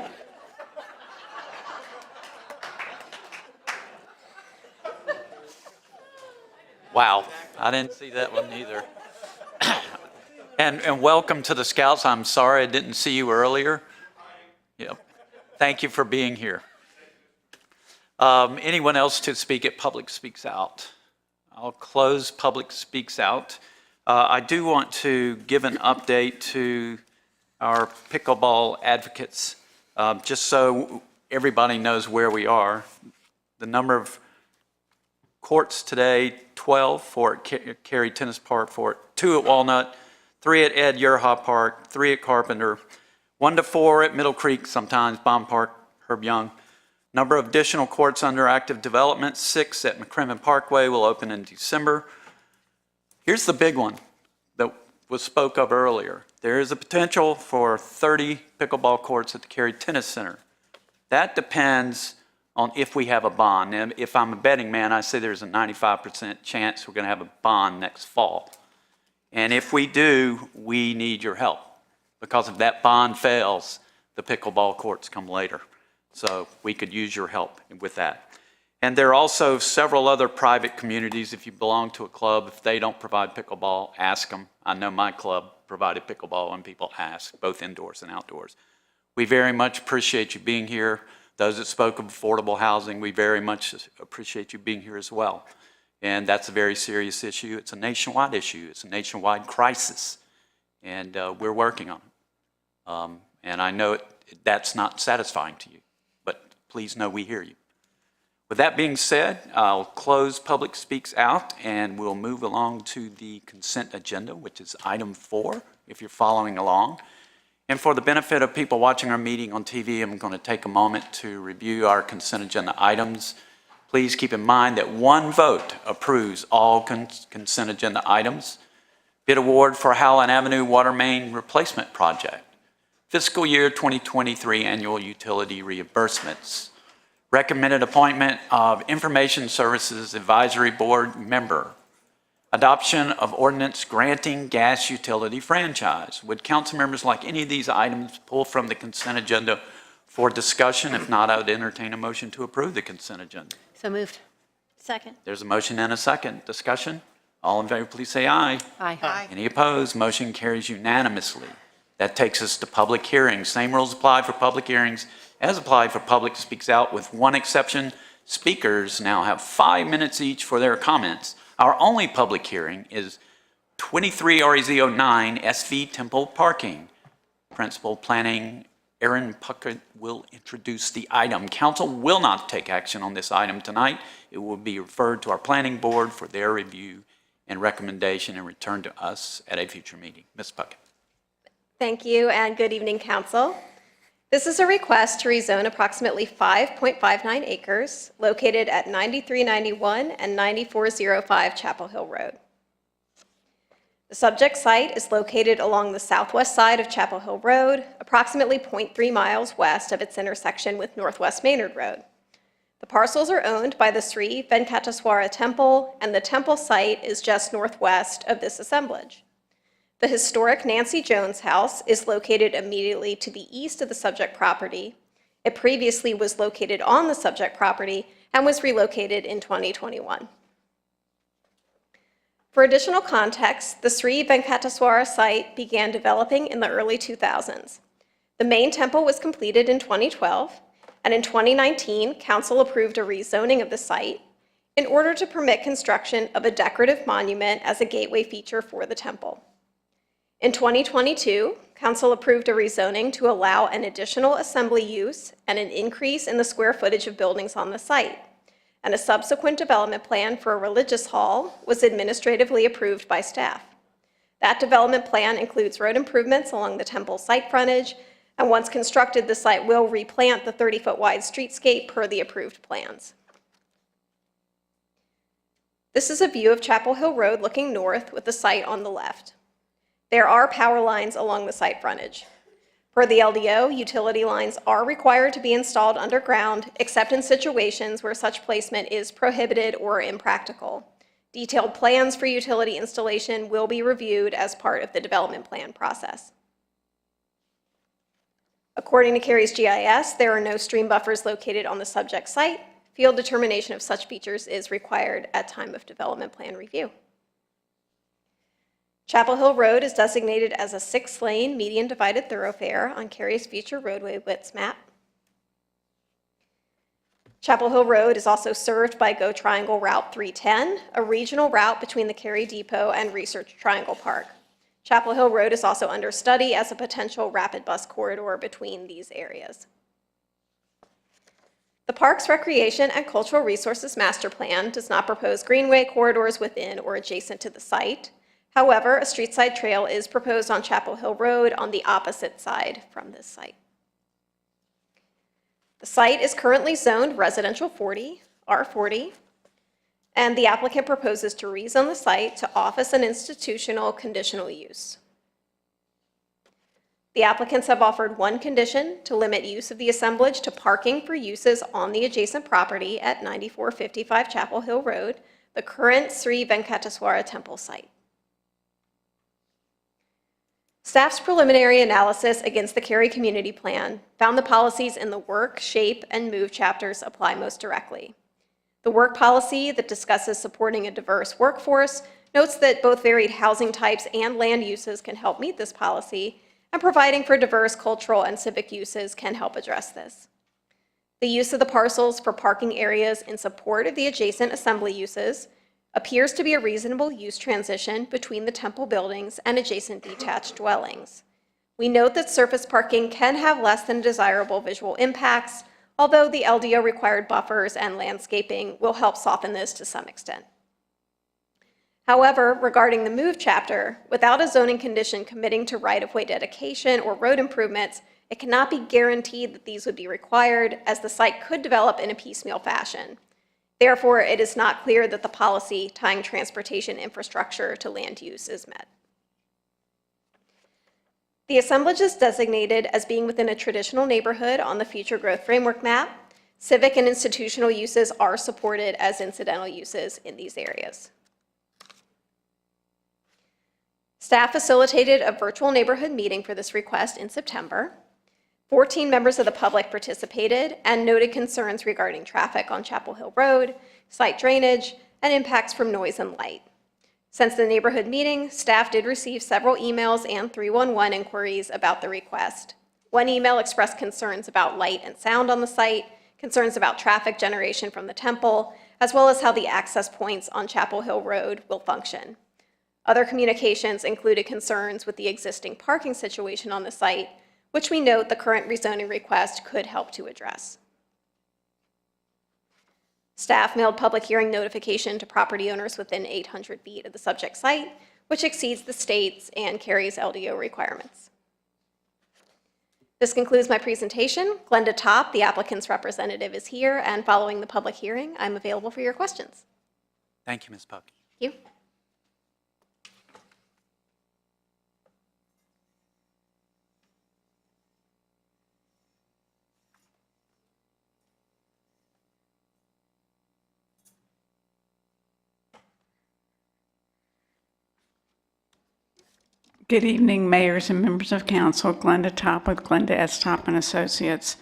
Wow, I didn't see that one either. And welcome to the Scouts. I'm sorry I didn't see you earlier. Yep. Thank you for being here. Anyone else to speak at Public Speaks Out? I'll close Public Speaks Out. I do want to give an update to our pickleball advocates, just so everybody knows where we are. The number of courts today, 12 for Cary Tennis Park, 2 at Walnut, 3 at Ed Yerha Park, 3 at Carpenter, 1 to 4 at Middle Creek, sometimes Baum Park, Herb Young, Number of additional courts under active development, 6 at McCrimmon Parkway will open in December. Here's the big one that was spoke of earlier. There is a potential for 30 pickleball courts at the Cary Tennis Center. That depends on if we have a bond. And if I'm a betting man, I say there's a 95% chance we're going to have a bond next fall. And if we do, we need your help, because if that bond fails, the pickleball courts come later. So we could use your help with that. And there are also several other private communities. If you belong to a club, if they don't provide pickleball, ask them. I know my club provided pickleball and people ask, both indoors and outdoors. We very much appreciate you being here. Those that spoke of affordable housing, we very much appreciate you being here as well. And that's a very serious issue. It's a nationwide issue. It's a nationwide crisis. And we're working on it. And I know that's not satisfying to you, but please know we hear you. With that being said, I'll close Public Speaks Out and we'll move along to the consent agenda, which is item 4, if you're following along. And for the benefit of people watching our meeting on TV, I'm going to take a moment to review our consent agenda items. Please keep in mind that one vote approves all consent agenda items. Bid award for Howland Avenue Water Main Replacement Project. Fiscal year 2023 annual utility reimbursements. Recommended appointment of Information Services Advisory Board member. Adoption of ordinance granting gas utility franchise. Would council members like any of these items pull from the consent agenda for discussion? If not, I would entertain a motion to approve the consent agenda. So moved. Second. There's a motion and a second. Discussion? All in favor, please say aye. Aye. Any opposed? Motion carries unanimously. That takes us to public hearings. Same rules apply for public hearings as applied for Public Speaks Out, with one exception. Speakers now have 5 minutes each for their comments. Our only public hearing is 23 REZ09 SV Temple Parking. Principal Planning Aaron Puckett will introduce the item. Council will not take action on this item tonight. It will be referred to our planning board for their review and recommendation and returned to us at a future meeting. Ms. Puckett. Thank you, and good evening, Council. This is a request to rezone approximately 5.59 acres located at 9391 and 9405 Chapel Hill Road. The subject site is located along the southwest side of Chapel Hill Road, approximately 0.3 miles west of its intersection with Northwest Maynard Road. The parcels are owned by the Sri Venkateswara Temple, and the temple site is just northwest of this assemblage. The historic Nancy Jones House is located immediately to the east of the subject property. It previously was located on the subject property and was relocated in 2021. For additional context, the Sri Venkateswara site began developing in the early 2000s. The main temple was completed in 2012, and in 2019, Council approved a rezoning of the site in order to permit construction of a decorative monument as a gateway feature for the temple. In 2022, Council approved a rezoning to allow an additional assembly use and an increase in the square footage of buildings on the site, and a subsequent development plan for a religious hall was administratively approved by staff. That development plan includes road improvements along the temple site frontage, and once constructed, the site will replant the 30-foot wide streetscape per the approved plans. This is a view of Chapel Hill Road looking north with the site on the left. There are power lines along the site frontage. Per the LDO, utility lines are required to be installed underground, except in situations where such placement is prohibited or impractical. Detailed plans for utility installation will be reviewed as part of the development plan process. According to Cary's GIS, there are no stream buffers located on the subject site. Field determination of such features is required at time of development plan review. Chapel Hill Road is designated as a 6-lane median divided thoroughfare on Cary's future roadway widths map. Chapel Hill Road is also served by Go Triangle Route 310, a regional route between the Cary Depot and Research Triangle Park. Chapel Hill Road is also under study as a potential rapid bus corridor between these areas. The Parks, Recreation, and Cultural Resources Master Plan does not propose greenway corridors within or adjacent to the site. However, a street-side trail is proposed on Chapel Hill Road on the opposite side from this site. The site is currently zoned residential 40, R40, and the applicant proposes to rezone the site to office and institutional conditional use. The applicants have offered one condition to limit use of the assemblage to parking for uses on the adjacent property at 9455 Chapel Hill Road, the current Sri Venkateswara Temple site. Staff's preliminary analysis against the Cary Community Plan found the policies in the work, shape, and move chapters apply most directly. The work policy that discusses supporting a diverse workforce notes that both varied housing types and land uses can help meet this policy, and providing for diverse cultural and civic uses can help address this. The use of the parcels for parking areas in support of the adjacent assembly uses appears to be a reasonable use transition between the temple buildings and adjacent detached dwellings. We note that surface parking can have less than desirable visual impacts, although the LDO required buffers and landscaping will help soften this to some extent. However, regarding the move chapter, without a zoning condition committing to right-of-way dedication or road improvements, it cannot be guaranteed that these would be required, as the site could develop in a piecemeal fashion. Therefore, it is not clear that the policy tying transportation infrastructure to land use is met. The assemblage is designated as being within a traditional neighborhood on the Future Growth Framework map. Civic and institutional uses are supported as incidental uses in these areas. Staff facilitated a virtual neighborhood meeting for this request in September. 14 members of the public participated and noted concerns regarding traffic on Chapel Hill Road, site drainage, and impacts from noise and light. Since the neighborhood meeting, staff did receive several emails and 311 inquiries about the request. One email expressed concerns about light and sound on the site, concerns about traffic generation from the temple, as well as how the access points on Chapel Hill Road will function. Other communications included concerns with the existing parking situation on the site, which we note the current rezoning request could help to address. Staff mailed public hearing notification to property owners within 800 feet of the subject site, which exceeds the state's and Cary's LDO requirements. This concludes my presentation. Glenda Topp, the applicant's representative, is here, and following the public hearing, I'm available for your questions. Thank you, Ms. Puck. Thank you. Good evening, mayors and members of council. Glenda Topp with Glenda S. Topp and Associates.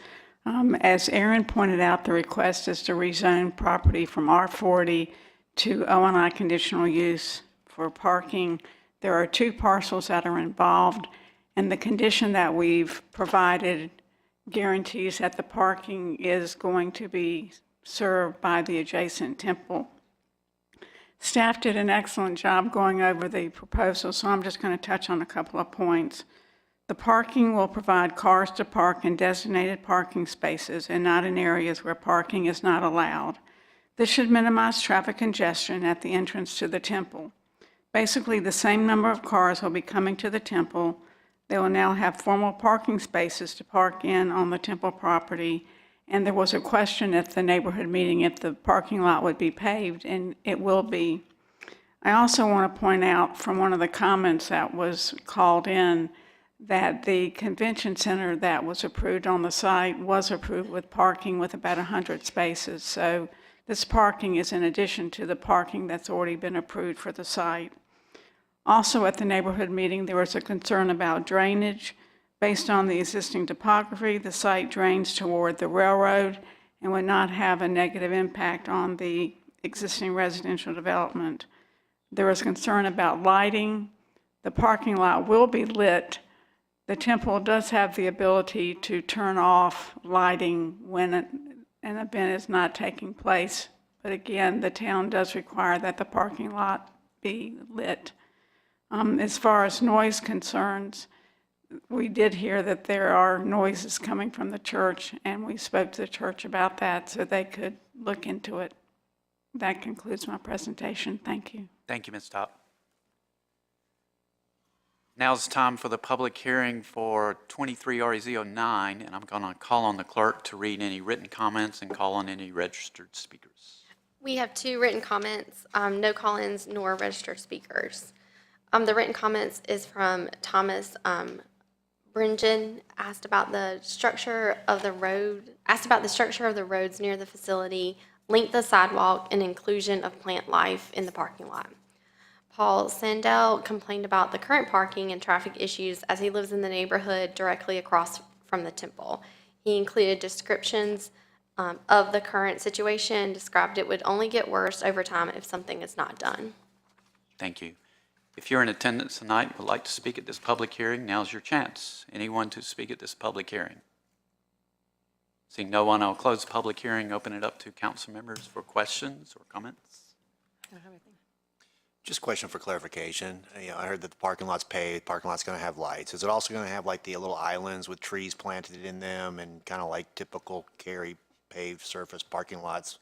As Aaron pointed out, the request is to rezone property from R40 to O&I conditional use for parking. There are two parcels that are involved, and the condition that we've provided guarantees that the parking is going to be served by the adjacent temple. Staff did an excellent job going over the proposal, so I'm just going to touch on a couple of points. The parking will provide cars to park in designated parking spaces and not in areas where parking is not allowed. This should minimize traffic congestion at the entrance to the temple. Basically, the same number of cars will be coming to the temple. They will now have formal parking spaces to park in on the temple property. And there was a question at the neighborhood meeting if the parking lot would be paved, and it will be. I also want to point out from one of the comments that was called in that the convention center that was approved on the site was approved with parking with about 100 spaces. So this parking is in addition to the parking that's already been approved for the site. Also at the neighborhood meeting, there was a concern about drainage. Based on the existing topography, the site drains toward the railroad and would not have a negative impact on the existing residential development. There was concern about lighting. The parking lot will be lit. The temple does have the ability to turn off lighting when an event is not taking place. But again, the town does require that the parking lot be lit. As far as noise concerns, we did hear that there are noises coming from the church, and we spoke to the church about that so they could look into it. That concludes my presentation. Thank you. Thank you, Ms. Topp. Now's the time for the public hearing for 23 RZ09, and I'm going to call on the clerk to read any written comments and call on any registered speakers. We have 2 written comments, no call-ins nor registered speakers. The written comments is from Thomas Bringen, asked about the structure of the roads near the facility, length of sidewalk, and inclusion of plant life in the parking lot. Paul Sandell complained about the current parking and traffic issues as he lives in the neighborhood directly across from the temple. He included descriptions of the current situation, described it would only get worse over time if something is not done. Thank you. If you're in attendance tonight and would like to speak at this public hearing, now's your chance. Anyone to speak at this public hearing? Seeing no one, I'll close the public hearing, open it up to council members for questions or comments. Just a question for clarification. I heard that the parking lot's paved, parking lot's going to have lights. Is it also going to have like the little islands with trees planted in them and kind of like typical Cary paved surface parking lots?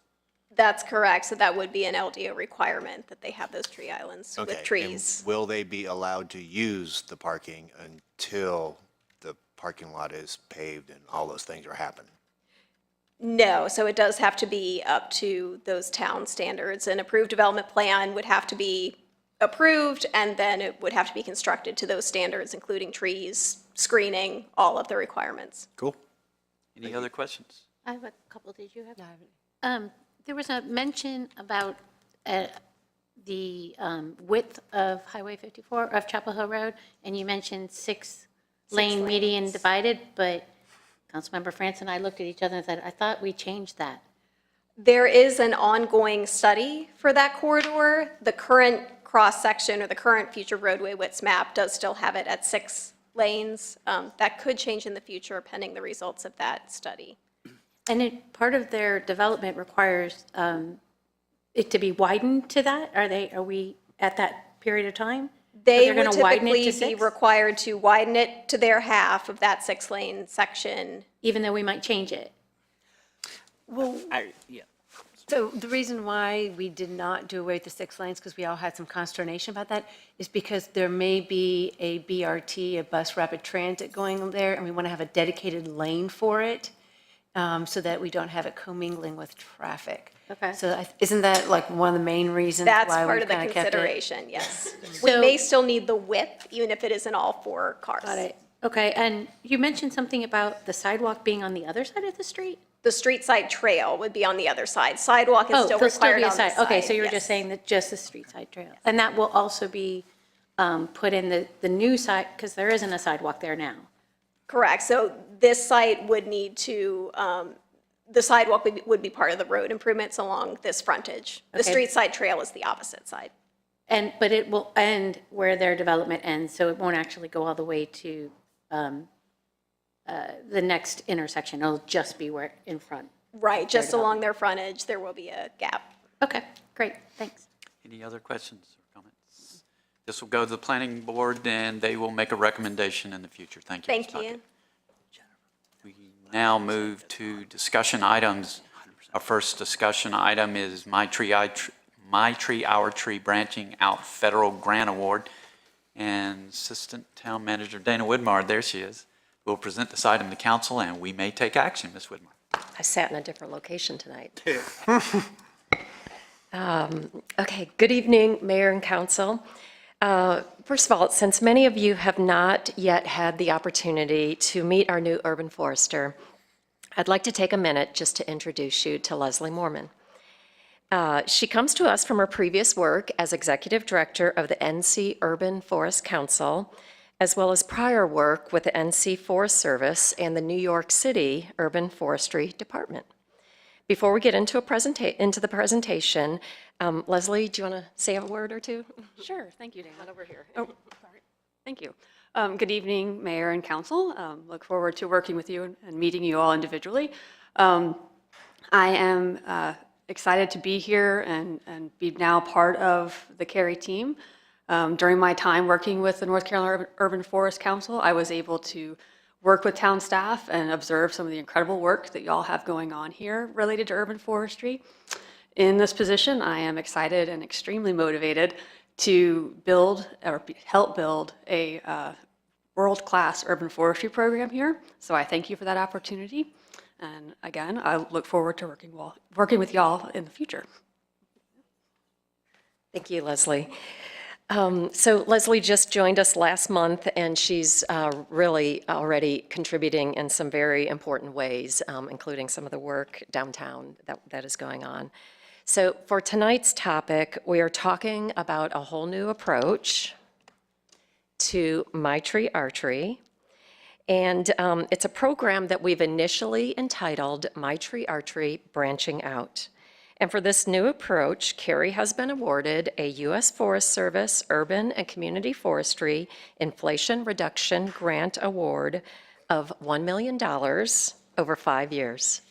That's correct. So that would be an LDO requirement that they have those tree islands with Okay, trees. and will they be allowed to use the parking until the parking lot is paved and all those things are happening? No, so it does have to be up to those town standards. An approved development plan would have to be approved, and then it would have to be constructed to those standards, including trees, screening, all of the requirements. Cool. Any other questions? I have a couple. Did you have? No, I haven't. There was a mention about the width of Highway 54, of Chapel Hill Road, and you mentioned 6-lane median divided, but Councilmember France and I looked at each other and said, I thought we changed that. There is an ongoing study for that corridor. The current cross-section or the current future roadway widths map does still have it at 6 lanes. That could change in the future pending the results of that study. And part of their development requires it to be widened to that? Are we at that period of time? They they're would gonna widen it to typically be 6? required to widen it to their half of that 6-lane section. Even though we might change it? Well, so the reason why we did not do away with the 6 lanes, because we all had some consternation about that, is because there may be a BRT, a bus rapid transit going there, and we want to have a dedicated lane for it so that we don't have it commingling with traffic. Okay. So isn't that like one of the main reasons That's why part we've of the kind of kept it? consideration, yes. We So- may still need the width, even if it isn't all 4 cars. Got it. Okay, and you mentioned something about the sidewalk being on the other side of the street? The street side trail would be on the other side. Sidewalk is Oh, still there'll still required be a on the side. side. Okay, so you were yes. just saying that just the street side trail. And that will also be put in the new side, because there isn't a sidewalk there now. Correct. So this site would need to, the sidewalk would be part of the road improvements along this frontage. The Okay. street side trail is the opposite side. But it will end where their development ends, so it won't actually go all the way to the next intersection. It'll just be where, in front. Right, just along their frontage, there will be a gap. Okay, great, thanks. Any other questions or comments? This will go to the planning board, and they will make a recommendation in the future. Thank you. Ms. Thank you. Puckett. We now move to discussion items. Our first discussion item is My Tree, Our Tree Branching Out Federal Grant Award. And Assistant Town Manager Dana Widmar, there she is, will present this item to council, and we may take action. Ms. Widmar. I sat in a different location tonight. Okay, good evening, Mayor and Council. First of all, since many of you have not yet had the opportunity to meet our new urban forester, I'd like to take a minute just to introduce you to Leslie Moorman. She comes to us from her previous work as Executive Director of the NC Urban Forest Council, as well as prior work with the NC Forest Service and the New York City Urban Forestry Department. Before we get into the presentation, Leslie, do you want to say a word or two? Sure, thank you, Dana. Not over here. Oh, sorry. Thank you. Good evening, Mayor and Council. Look forward to working with you and meeting you all individually. I am excited to be here and be now part of the Cary team. During my time working with the North Carolina Urban Forest Council, I was able to work with town staff and observe some of the incredible work that y'all have going on here related to urban forestry. In this position, I am excited and extremely motivated to build or help build a world-class urban forestry program here. So I thank you for that opportunity. And again, I look forward to working with y'all in the future. Thank you, Leslie. So Leslie just joined us last month, and she's really already contributing in some very important ways, including some of the work downtown that is going on. So for tonight's topic, we are talking about a whole new approach to My Tree Archery. And it's a program that we've initially entitled My Tree Archery Branching Out. And for this new approach, Cary has been awarded a U.S. Forest Service Urban and Community Forestry Inflation Reduction Grant Award of $1 million over 5 years.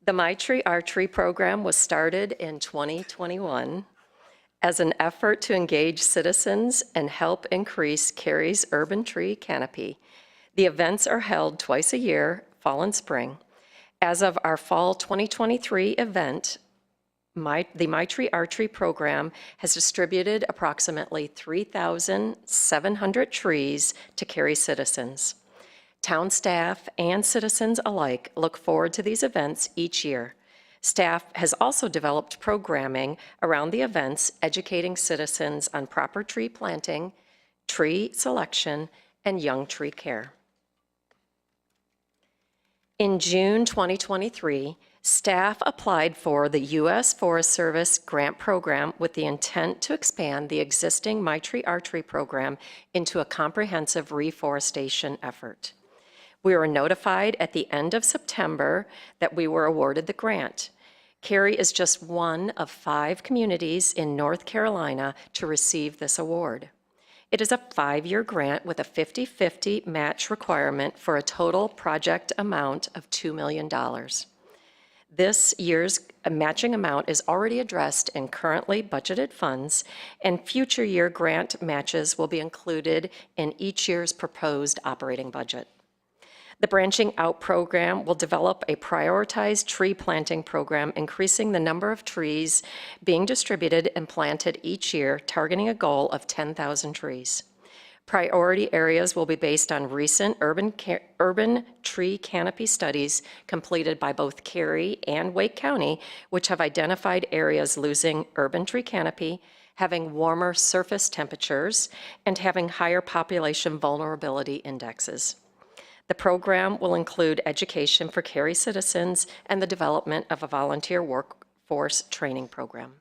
The My Tree Archery program was started in 2021 as an effort to engage citizens and help increase Cary's urban tree canopy. The events are held twice a year, fall and spring. As of our fall 2023 event, the My Tree Archery program has distributed approximately 3,700 trees to Cary citizens. Town staff and citizens alike look forward to these events each year. Staff has also developed programming around the events, educating citizens on proper tree planting, tree selection, and young tree care. In June 2023, staff applied for the U.S. Forest Service grant program with the intent to expand the existing My Tree Archery program into a comprehensive reforestation effort. We were notified at the end of September that we were awarded the grant. Cary is just one of 5 communities in North Carolina to receive this award. It is a 5-year grant with a 50-50 match requirement for a total project amount of $2 million. This year's matching amount is already addressed in currently budgeted funds, and future year grant matches will be included in each year's proposed operating budget. The Branching Out program will develop a prioritized tree planting program, increasing the number of trees being distributed and planted each year, targeting a goal of 10,000 trees. Priority areas will be based on recent urban tree canopy studies completed by both Cary and Wake County, which have identified areas losing urban tree canopy, having warmer surface temperatures, and having higher population vulnerability indexes. The program will include education for Cary citizens and the development of a volunteer workforce training program.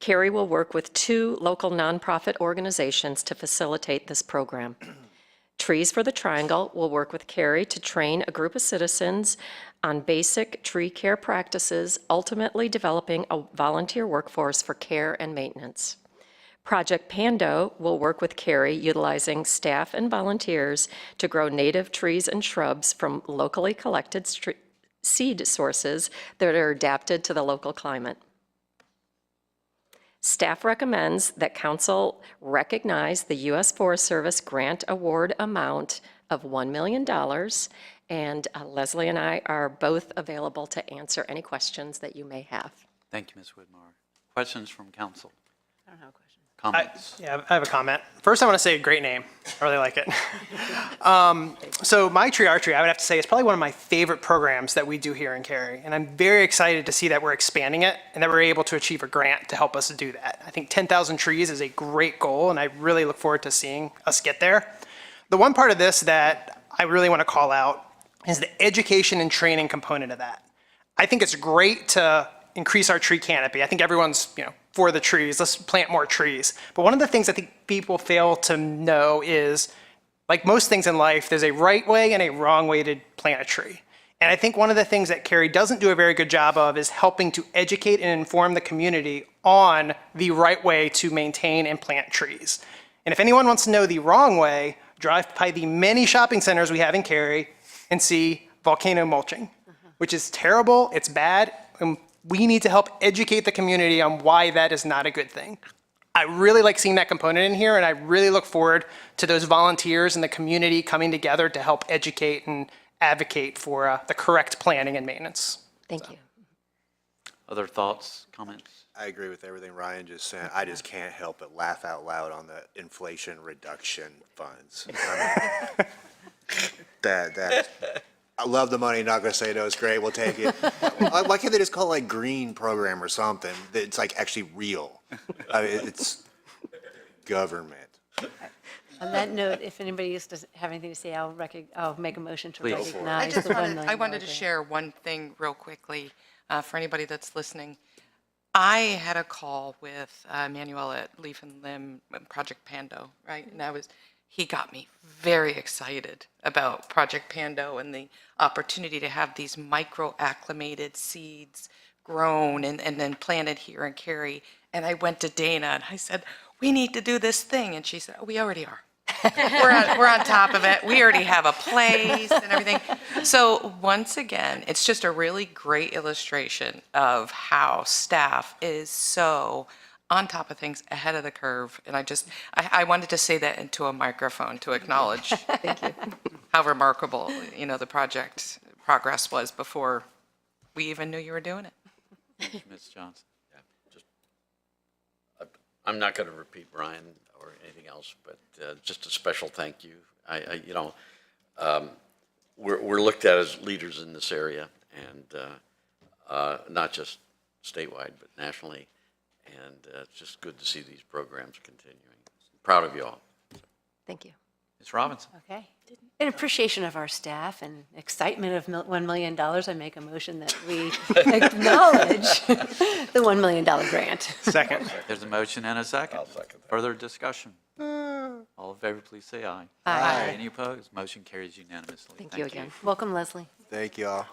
Cary will work with 2 local nonprofit organizations to facilitate this program. Trees for the Triangle will work with Cary to train a group of citizens on basic tree care practices, ultimately developing a volunteer workforce for care and maintenance. Project Pando will work with Cary, utilizing staff and volunteers to grow native trees and shrubs from locally collected seed sources that are adapted to the local climate. Staff recommends that Council recognize the U.S. Forest Service grant award amount of $1 million, and Leslie and I are both available to answer any questions that you may have. Thank you, Ms. Whitmore. Questions from council? I don't have a question. Comments? I have a comment. First, I want to say great name. I really like it. So My Tree Archery, I would have to say, is probably one of my favorite programs that we do here in Cary. And I'm very excited to see that we're expanding it and that we're able to achieve a grant to help us do that. I think 10,000 trees is a great goal, and I really look forward to seeing us get there. The one part of this that I really want to call out is the education and training component of that. I think it's great to increase our tree canopy. I think everyone's, for the trees, let's plant more trees. But one of the things I think people fail to know is, like most things in life, there's a right way and a wrong way to plant a tree. And I think one of the things that Cary doesn't do a very good job of is helping to educate and inform the community on the right way to maintain and plant trees. And if anyone wants to know the wrong way, drive by the many shopping centers we have in Cary and see volcano mulching, which is terrible, it's bad, and we need to help educate the community on why that is not a good thing. I really like seeing that component in here, and I really look forward to those volunteers and the community coming together to help educate and advocate for the correct planning and maintenance. Thank you. Other thoughts, comments? I agree with everything Ryan just said. I just can't help but laugh out loud on the inflation reduction funds. I mean, I love the money, not gonna say no, it's great, we'll take it. Why can't they just call it like green program or something? It's like actually real. I mean, it's government. On that note, if anybody else doesn't have anything to say, I'll make a motion to Please. recognize the $1 million I wanted to grant. share one thing real quickly for anybody that's listening. I had a call with Manuel at Leaf and Limb Project Pando, right? And he got me very excited about Project Pando and the opportunity to have these micro-acclimated seeds grown and then planted here in Cary. And I went to Dana and I said, we need to do this thing. And she said, oh, we already are. We're on top of it. We already have a place and everything. So once again, it's just a really great illustration of how staff is so on top of things, ahead of the curve. And I wanted to say that into a microphone to acknowledge how remarkable, the project progress was before we even knew you were doing it. Ms. Johnson. I'm not going to repeat Brian or anything else, but just a special thank you. We're looked at as leaders in this area, and not just statewide, but nationally. And it's just good to see these programs continuing. Proud of you all. Thank you. Ms. Robinson. Okay. In appreciation of our staff and excitement of $1 million, I make a motion that we acknowledge the $1 million grant. Second. There's a motion and a second. I'll second that. Further discussion? All in favor, please say aye. Aye. Any opposed? Motion carries unanimously. Thank you again. Welcome, Leslie. Thank y'all.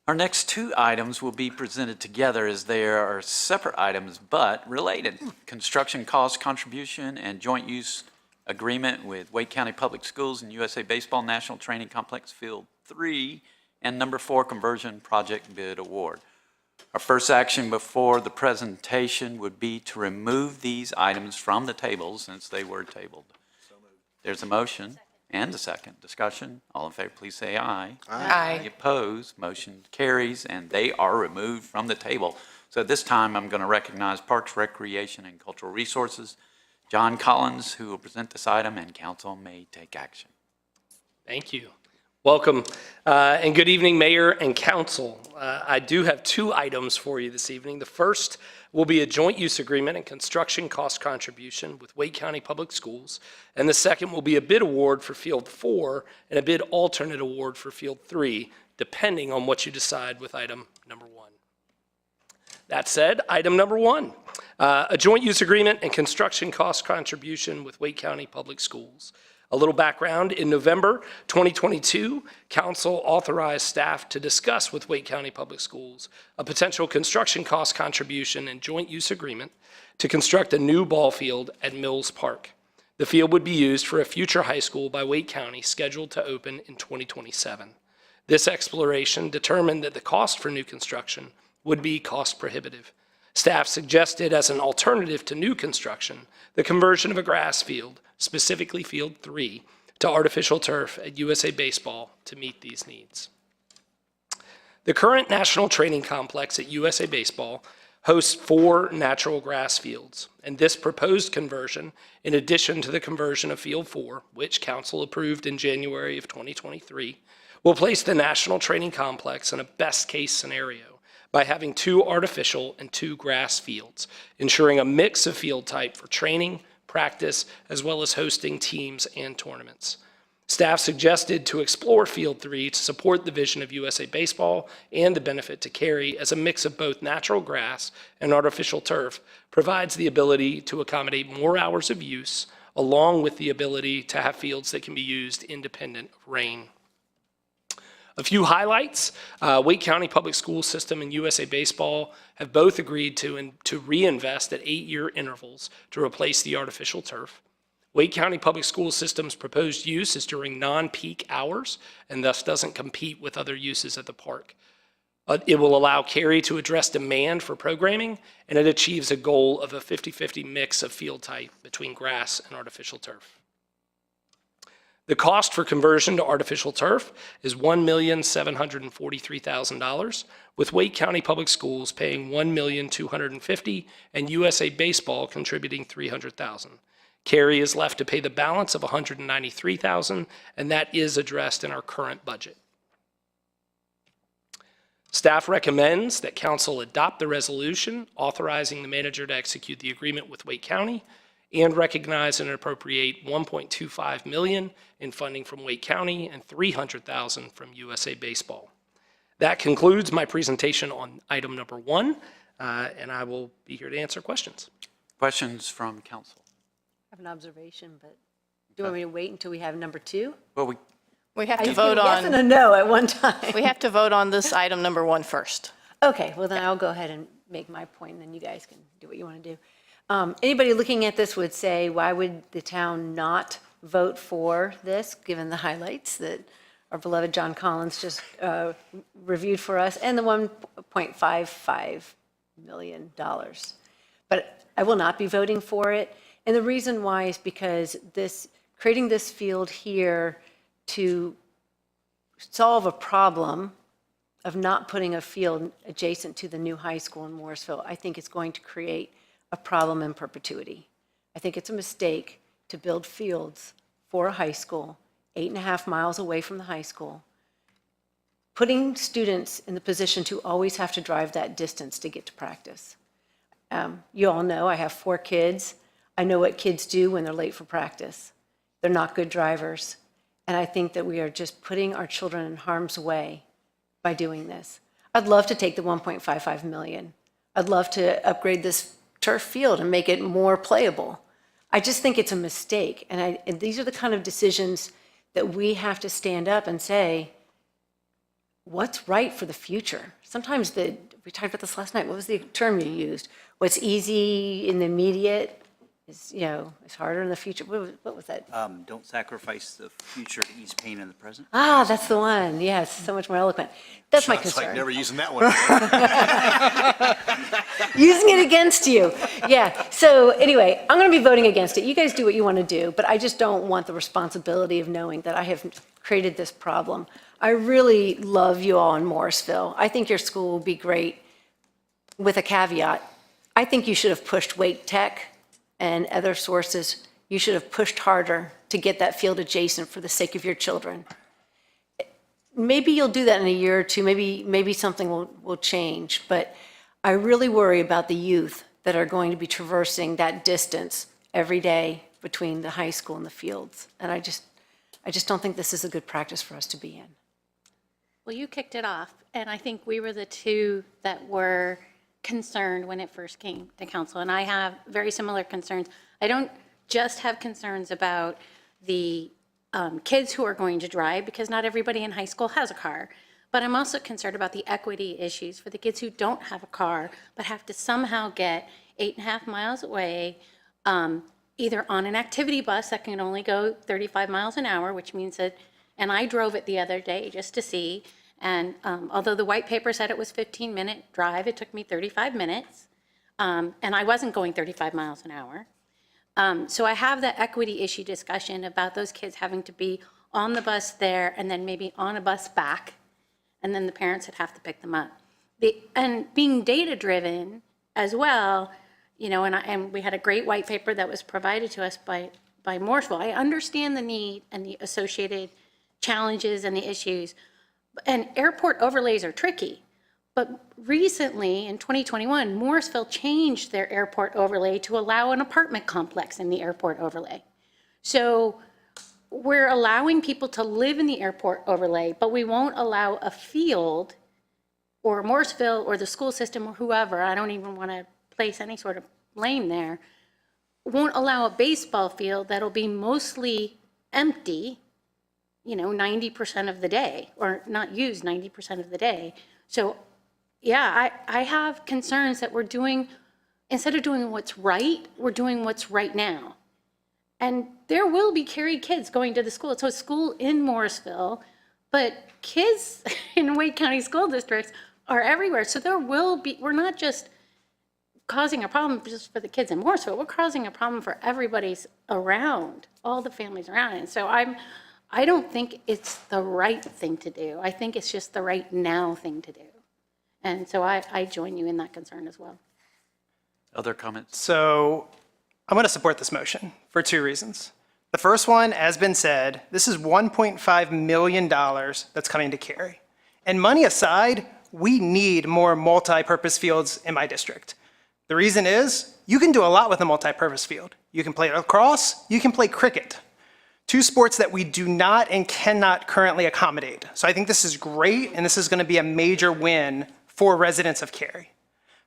Our next two items will be presented together as they are separate items but related. Construction cost contribution and joint use agreement with Wake County Public Schools and USA Baseball National Training Complex Field 3 and number 4 conversion project bid award. Our first action before the presentation would be to remove these items from the table since they were tabled. There's a motion and a second. Discussion. All in favor, please say aye. Aye. Any opposed? Motion carries, and they are removed from the table. So at this time, I'm going to recognize Parks, Recreation, and Cultural Resources, John Collins, who will present this item, and council may take action. Thank you. Welcome, and good evening, Mayor and Council. I do have two items for you this evening. The first will be a joint use agreement and construction cost contribution with Wake County Public Schools, and the second will be a bid award for Field 4 and a bid alternate award for Field 3, depending on what you decide with item number 1. That said, item number 1, a joint use agreement and construction cost contribution with Wake County Public Schools. A little background, in November 2022, Council authorized staff to discuss with Wake County Public Schools a potential construction cost contribution and joint use agreement to construct a new ball field at Mills Park. The field would be used for a future high school by Wake County scheduled to open in 2027. This exploration determined that the cost for new construction would be cost prohibitive. Staff suggested as an alternative to new construction, the conversion of a grass field, specifically Field 3, to artificial turf at USA Baseball to meet these needs. The current national training complex at USA Baseball hosts 4 natural grass fields, and this proposed conversion, in addition to the conversion of Field 4, which Council approved in January of 2023, will place the national training complex in a best-case scenario by having 2 artificial and 2 grass fields, ensuring a mix of field type for training, practice, as well as hosting teams and tournaments. Staff suggested to explore Field 3 to support the vision of USA Baseball and the benefit to Cary as a mix of both natural grass and artificial turf provides the ability to accommodate more hours of use, along with the ability to have fields that can be used independent of rain. A few highlights, Wake County Public School System and USA Baseball have both agreed to reinvest at 8-year intervals to replace the artificial turf. Wake County Public School System's proposed use is during non-peak hours and thus doesn't compete with other uses at the park. It will allow Cary to address demand for programming, and it achieves a goal of a 50-50 mix of field type between grass and artificial turf. The cost for conversion to artificial turf is $1,743,000, with Wake County Public Schools paying $1,250,000 and USA Baseball contributing $300,000. Cary is left to pay the balance of $193,000, and that is addressed in our current budget. Staff recommends that council adopt the resolution authorizing the manager to execute the agreement with Wake County and recognize and appropriate $1.25 million in funding from Wake County and $300,000 from USA Baseball. That concludes my presentation on item number 1, and I will be here to answer questions. Questions from council? I have an observation, but do you want me to wait until we have number 2? Well, We have I to just do vote a yes on, and a no at one time. we have to vote on this item number 1 first. Okay, well then I'll go ahead and make my point, and then you guys can do what you want to do. Anybody looking at this would say, why would the town not vote for this, given the highlights that our beloved John Collins just reviewed for us, and the $1.55 million. But I will not be voting for it, and the reason why is because creating this field here to solve a problem of not putting a field adjacent to the new high school in Morrisville, I think it's going to create a problem in perpetuity. I think it's a mistake to build fields for a high school 8.5 miles away from the high school, putting students in the position to always have to drive that distance to get to practice. You all know I have 4 kids. I know what kids do when they're late for practice. They're not good drivers. And I think that we are just putting our children in harm's way by doing this. I'd love to take the $1.55 million. I'd love to upgrade this turf field and make it more playable. I just think it's a mistake. And these are the kind of decisions that we have to stand up and say, what's right for the future? Sometimes we talked about this last night. What was the term you used? What's easy in the immediate is harder in the future. What was that? Don't sacrifice the future to ease pain in the present. Ah, that's the one. Yes, so much more eloquent. That's my concern. Like never using that one. Using it against you. Yeah. So anyway, I'm going to be voting against it. You guys do what you want to do, but I just don't want the responsibility of knowing that I have created this problem. I really love you all in Morrisville. I think your school will be great, with a caveat. I think you should have pushed Wake Tech and other sources. You should have pushed harder to get that field adjacent for the sake of your children. Maybe you'll do that in a year or two. Maybe something will change. But I really worry about the youth that are going to be traversing that distance every day between the high school and the fields. And I just don't think this is a good practice for us to be in. Well, you kicked it off, and I think we were the two that were concerned when it first came to council, and I have very similar concerns. I don't just have concerns about the kids who are going to drive, because not everybody in high school has a car, but I'm also concerned about the equity issues for the kids who don't have a car but have to somehow get 8.5 miles away, either on an activity bus that can only go 35 miles an hour, which means that, and I drove it the other day just to see, and although the white paper said it was 15-minute drive, it took me 35 minutes, and I wasn't going 35 miles an hour. So I have that equity issue discussion about those kids having to be on the bus there and then maybe on a bus back, and then the parents would have to pick them up. And being data-driven as well, and we had a great white paper that was provided to us by Morrisville. I understand the need and the associated challenges and the issues, and airport overlays are tricky. But recently, in 2021, Morrisville changed their airport overlay to allow an apartment complex in the airport overlay. So we're allowing people to live in the airport overlay, but we won't allow a field, or Morrisville or the school system or whoever, I don't even want to place any sort of blame there, won't allow a baseball field that'll be mostly empty, 90% of the day, or not used 90% of the day. So yeah, I have concerns that we're doing, instead of doing what's right, we're doing what's right now. And there will be Cary kids going to the school. It's a school in Morrisville, but kids in Wake County school districts are everywhere. So there will be, we're not just causing a problem just for the kids in Morrisville, we're causing a problem for everybody's around, all the families around. And so I don't think it's the right thing to do. I think it's just the right now thing to do. And so I join you in that concern as well. Other comments? So I'm going to support this motion for two reasons. The first one, as been said, this is $1.5 million that's coming to Cary. And money aside, we need more multi-purpose fields in my district. The reason is, you can do a lot with a multi-purpose field. You can play lacrosse, you can play cricket. Two sports that we do not and cannot currently accommodate. So I think this is great, and this is going to be a major win for residents of Cary.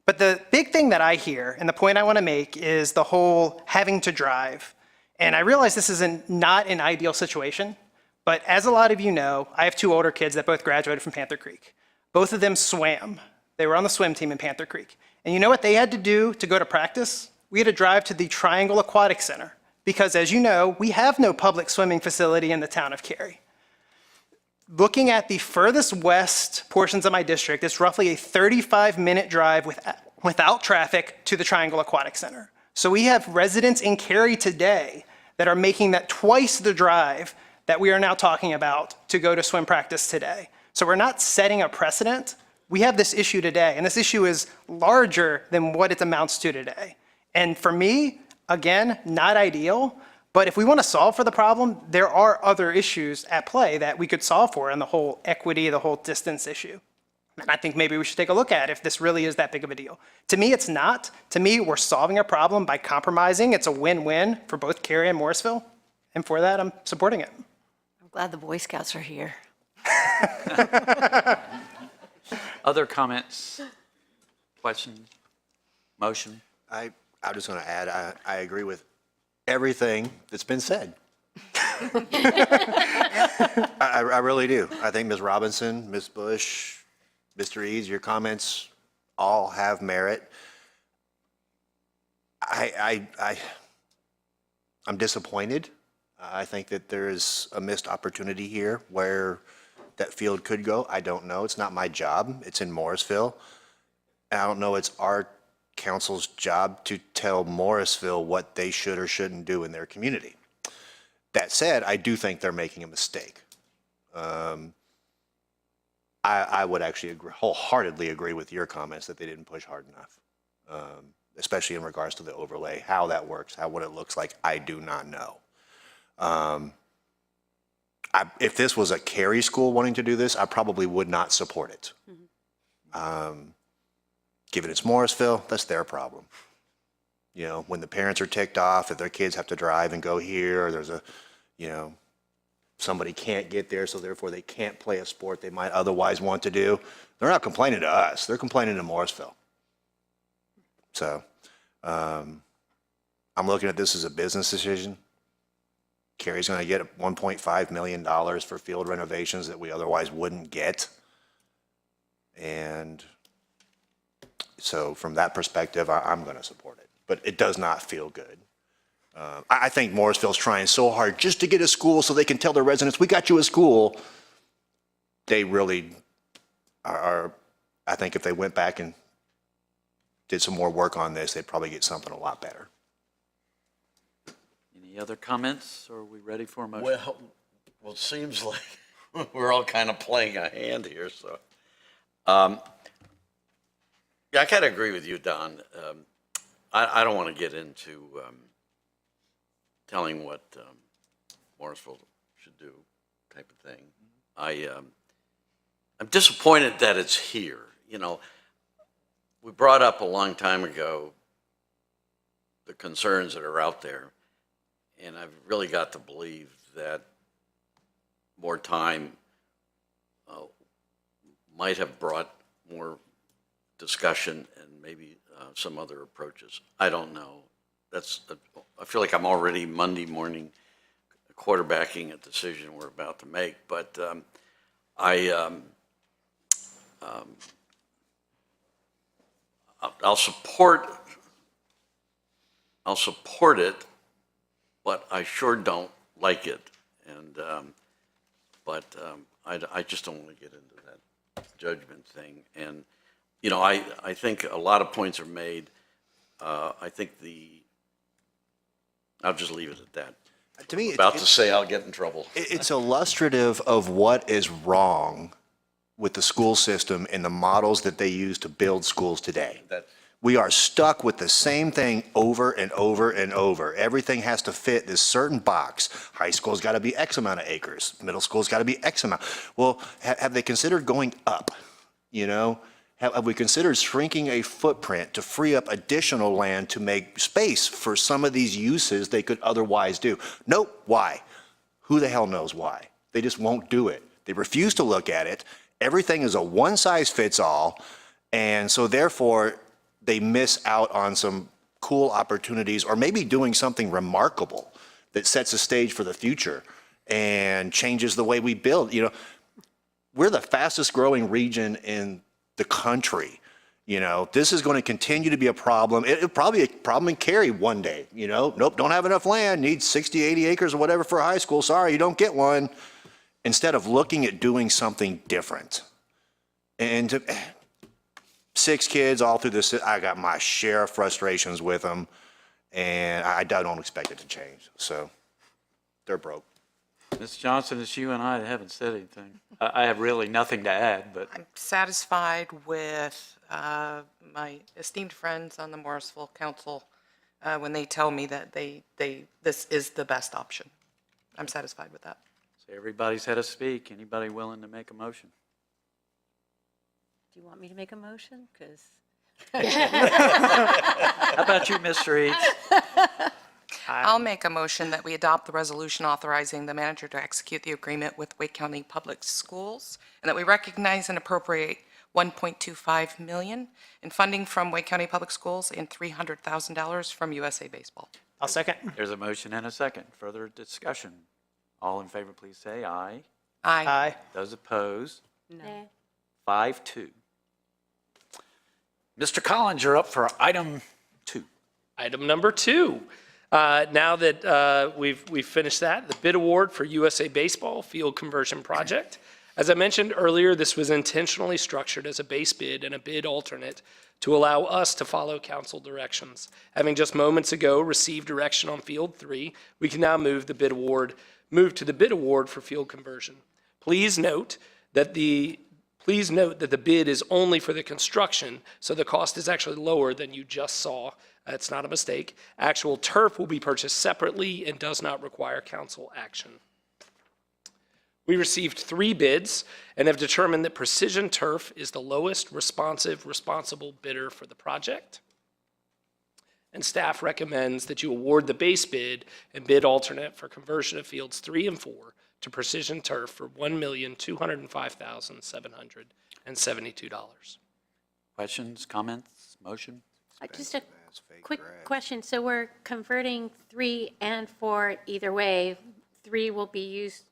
But the big thing that I hear, and the point I want to make, is the whole having to drive. And I realize this is not an ideal situation, but as a lot of you know, I have two older kids that both graduated from Panther Creek. Both of them swam. They were on the swim team in Panther Creek. And you know what they had to do to go to practice? We had to drive to the Triangle Aquatic Center, because as you know, we have no public swimming facility in the town of Cary. Looking at the furthest west portions of my district, it's roughly a 35-minute drive without traffic to the Triangle Aquatic Center. So we have residents in Cary today that are making that twice the drive that we are now talking about to go to swim practice today. So we're not setting a precedent. We have this issue today, and this issue is larger than what it amounts to today. And for me, again, not ideal, but if we want to solve for the problem, there are other issues at play that we could solve for, and the whole equity, the whole distance issue. And I think maybe we should take a look at if this really is that big of a deal. To me, it's not. To me, we're solving a problem by compromising. It's a win-win for both Cary and Morrisville. And for that, I'm supporting it. I'm glad the Boy Scouts are here. Other comments? Questions? Motion? I'm just going to add, I agree with everything that's been said. I really do. I think Ms. Robinson, Ms. Bush, Mr. Eads, your comments all have merit. I'm disappointed. I think that there is a missed opportunity here where that field could go. I don't know. It's not my job. It's in Morrisville. I don't know it's our council's job to tell Morrisville what they should or shouldn't do in their community. That said, I do think they're making a mistake. I would actually wholeheartedly agree with your comments that they didn't push hard enough, especially in regards to the overlay. How that works, what it looks like, I do not know. If this was a Cary school wanting to do this, I probably would not support it. Given it's Morrisville, that's their problem. You know, when the parents are ticked off, if their kids have to drive and go here, or there's a, you know, somebody can't get there, so therefore they can't play a sport they might otherwise want to do, they're not complaining to us, they're complaining to Morrisville. So, I'm looking at this as a business decision. Cary's going to get $1.5 million for field renovations that we otherwise wouldn't get. And so from that perspective, I'm going to support it. But it does not feel good. I think Morrisville's trying so hard just to get a school so they can tell their residents, we got you a school. They really are, I think if they went back and did some more work on this, they'd probably get something a lot better. Any other comments, or are we ready for a motion? Well, it seems like we're all kind of playing a hand here, so. Yeah, I kind of agree with you, Don. I don't want to get into telling what Morrisville should do type of thing. I'm disappointed that it's here. You know, we brought up a long time ago the concerns that are out there, and I've really got to believe that more time might have brought more discussion and maybe some other approaches. I don't know. I feel like I'm already Monday morning quarterbacking a decision we're about to make, but I'll support it, but I sure don't like it, and I just don't want to get into that judgment thing. And you know, I think a lot of points are made. I think I'll just leave it at that. To me, About to say I'll get in trouble. it's illustrative of what is wrong with the school system and the models that they use to build schools today. We are stuck with the same thing over and over and over. Everything has to fit this certain box. High school's got to be X amount of acres. Middle school's got to be X amount. Well, have they considered going up? You know, have we considered shrinking a footprint to free up additional land to make space for some of these uses they could otherwise do? Nope. Why? Who the hell knows why? They just won't do it. They refuse to look at it. Everything is a one-size-fits-all, and so therefore they miss out on some cool opportunities or maybe doing something remarkable that sets a stage for the future and changes the way we build. You know, we're the fastest growing region in the country. You know, this is going to continue to be a problem. It'll probably be a problem in Cary one day. You know, nope, don't have enough land, need 60, 80 acres or whatever for a high school. Sorry, you don't get one. Instead of looking at doing something different. And 6 kids all through this, I got my share of frustrations with them, and I don't expect it to change. So they're broke. Ms. Johnson, it's you and I that haven't said anything. I have really nothing to add, but I'm satisfied with my esteemed friends on the Morrisville Council when they tell me that this is the best option. I'm satisfied with that. so everybody's had to speak. Anybody willing to make a motion? Do you want me to make a motion? Because. How about you, Mr. Eads? I'll make a motion that we adopt the resolution authorizing the manager to execute the agreement with Wake County Public Schools, and that we recognize and appropriate $1.25 million in funding from Wake County Public Schools and $300,000 from USA Baseball. I'll second. There's a motion and a second. Further discussion. All in favor, please say aye. Aye. Aye. Those opposed, No. 5-2. Mr. Collins, you're up for item 2. Item number 2. Now that we've finished that, the bid award for USA Baseball Field Conversion Project. As I mentioned earlier, this was intentionally structured as a base bid and a bid alternate to allow us to follow council directions. Having just moments ago received direction on Field 3, we can now move to the bid award for field conversion. Please note that the bid is only for the construction, so the cost is actually lower than you just saw. That's not a mistake. Actual turf will be purchased separately and does not require council action. We received 3 bids and have determined that Precision Turf is the lowest responsible bidder for the project. And staff recommends that you award the base bid and bid alternate for conversion of fields 3 and 4 to Precision Turf for $1,205,772. Questions, comments, motion? Just a quick question. So we're converting 3 and 4 either way. 3 will be used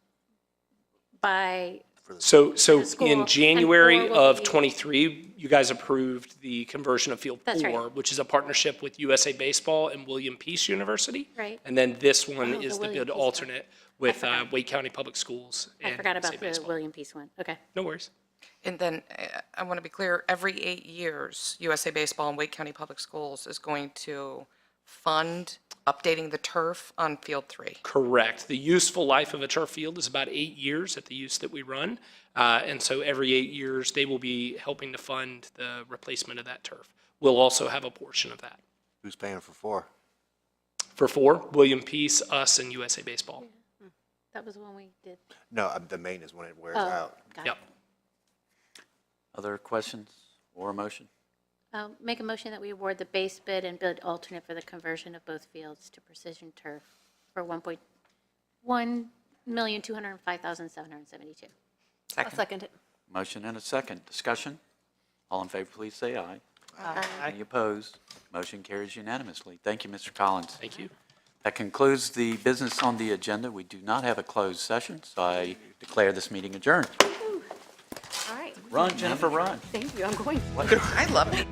by So school, in and January 4 will of be- '23, you guys approved the conversion of Field That's 4, right. which is a partnership with USA Baseball and William Peace University. Right. And then this one Oh, is the the William bid Peace one. alternate with forgot. Wake County Public Schools. I and forgot about USA the Baseball. William Peace one. Okay. No worries. And then I want to be clear, every 8 years, USA Baseball and Wake County Public Schools is going to fund updating the turf on Field 3. Correct. The useful life of a turf field is about 8 years at the use that we run. And so every 8 years, they will be helping to fund the replacement of that turf. We'll also have a portion of that. Who's paying for 4? For 4, William Peace, us, and USA Baseball. That was the one we did. No, the maintenance when it wears Oh, out. got Yep. it. Other questions or a motion? Make a motion that we award the base bid and bid alternate for the conversion of both fields to Precision Turf for $1,205,772. I'll second it. Motion and a second. Discussion? All in favor, please say aye. Aye. Any opposed? Motion carries unanimously. Thank you, Mr. Collins. Thank you. That concludes the business on the agenda. We do not have a closed session, so I declare this meeting adjourned. All right. Run, Jennifer, run. Thank you. I'm going. I love it.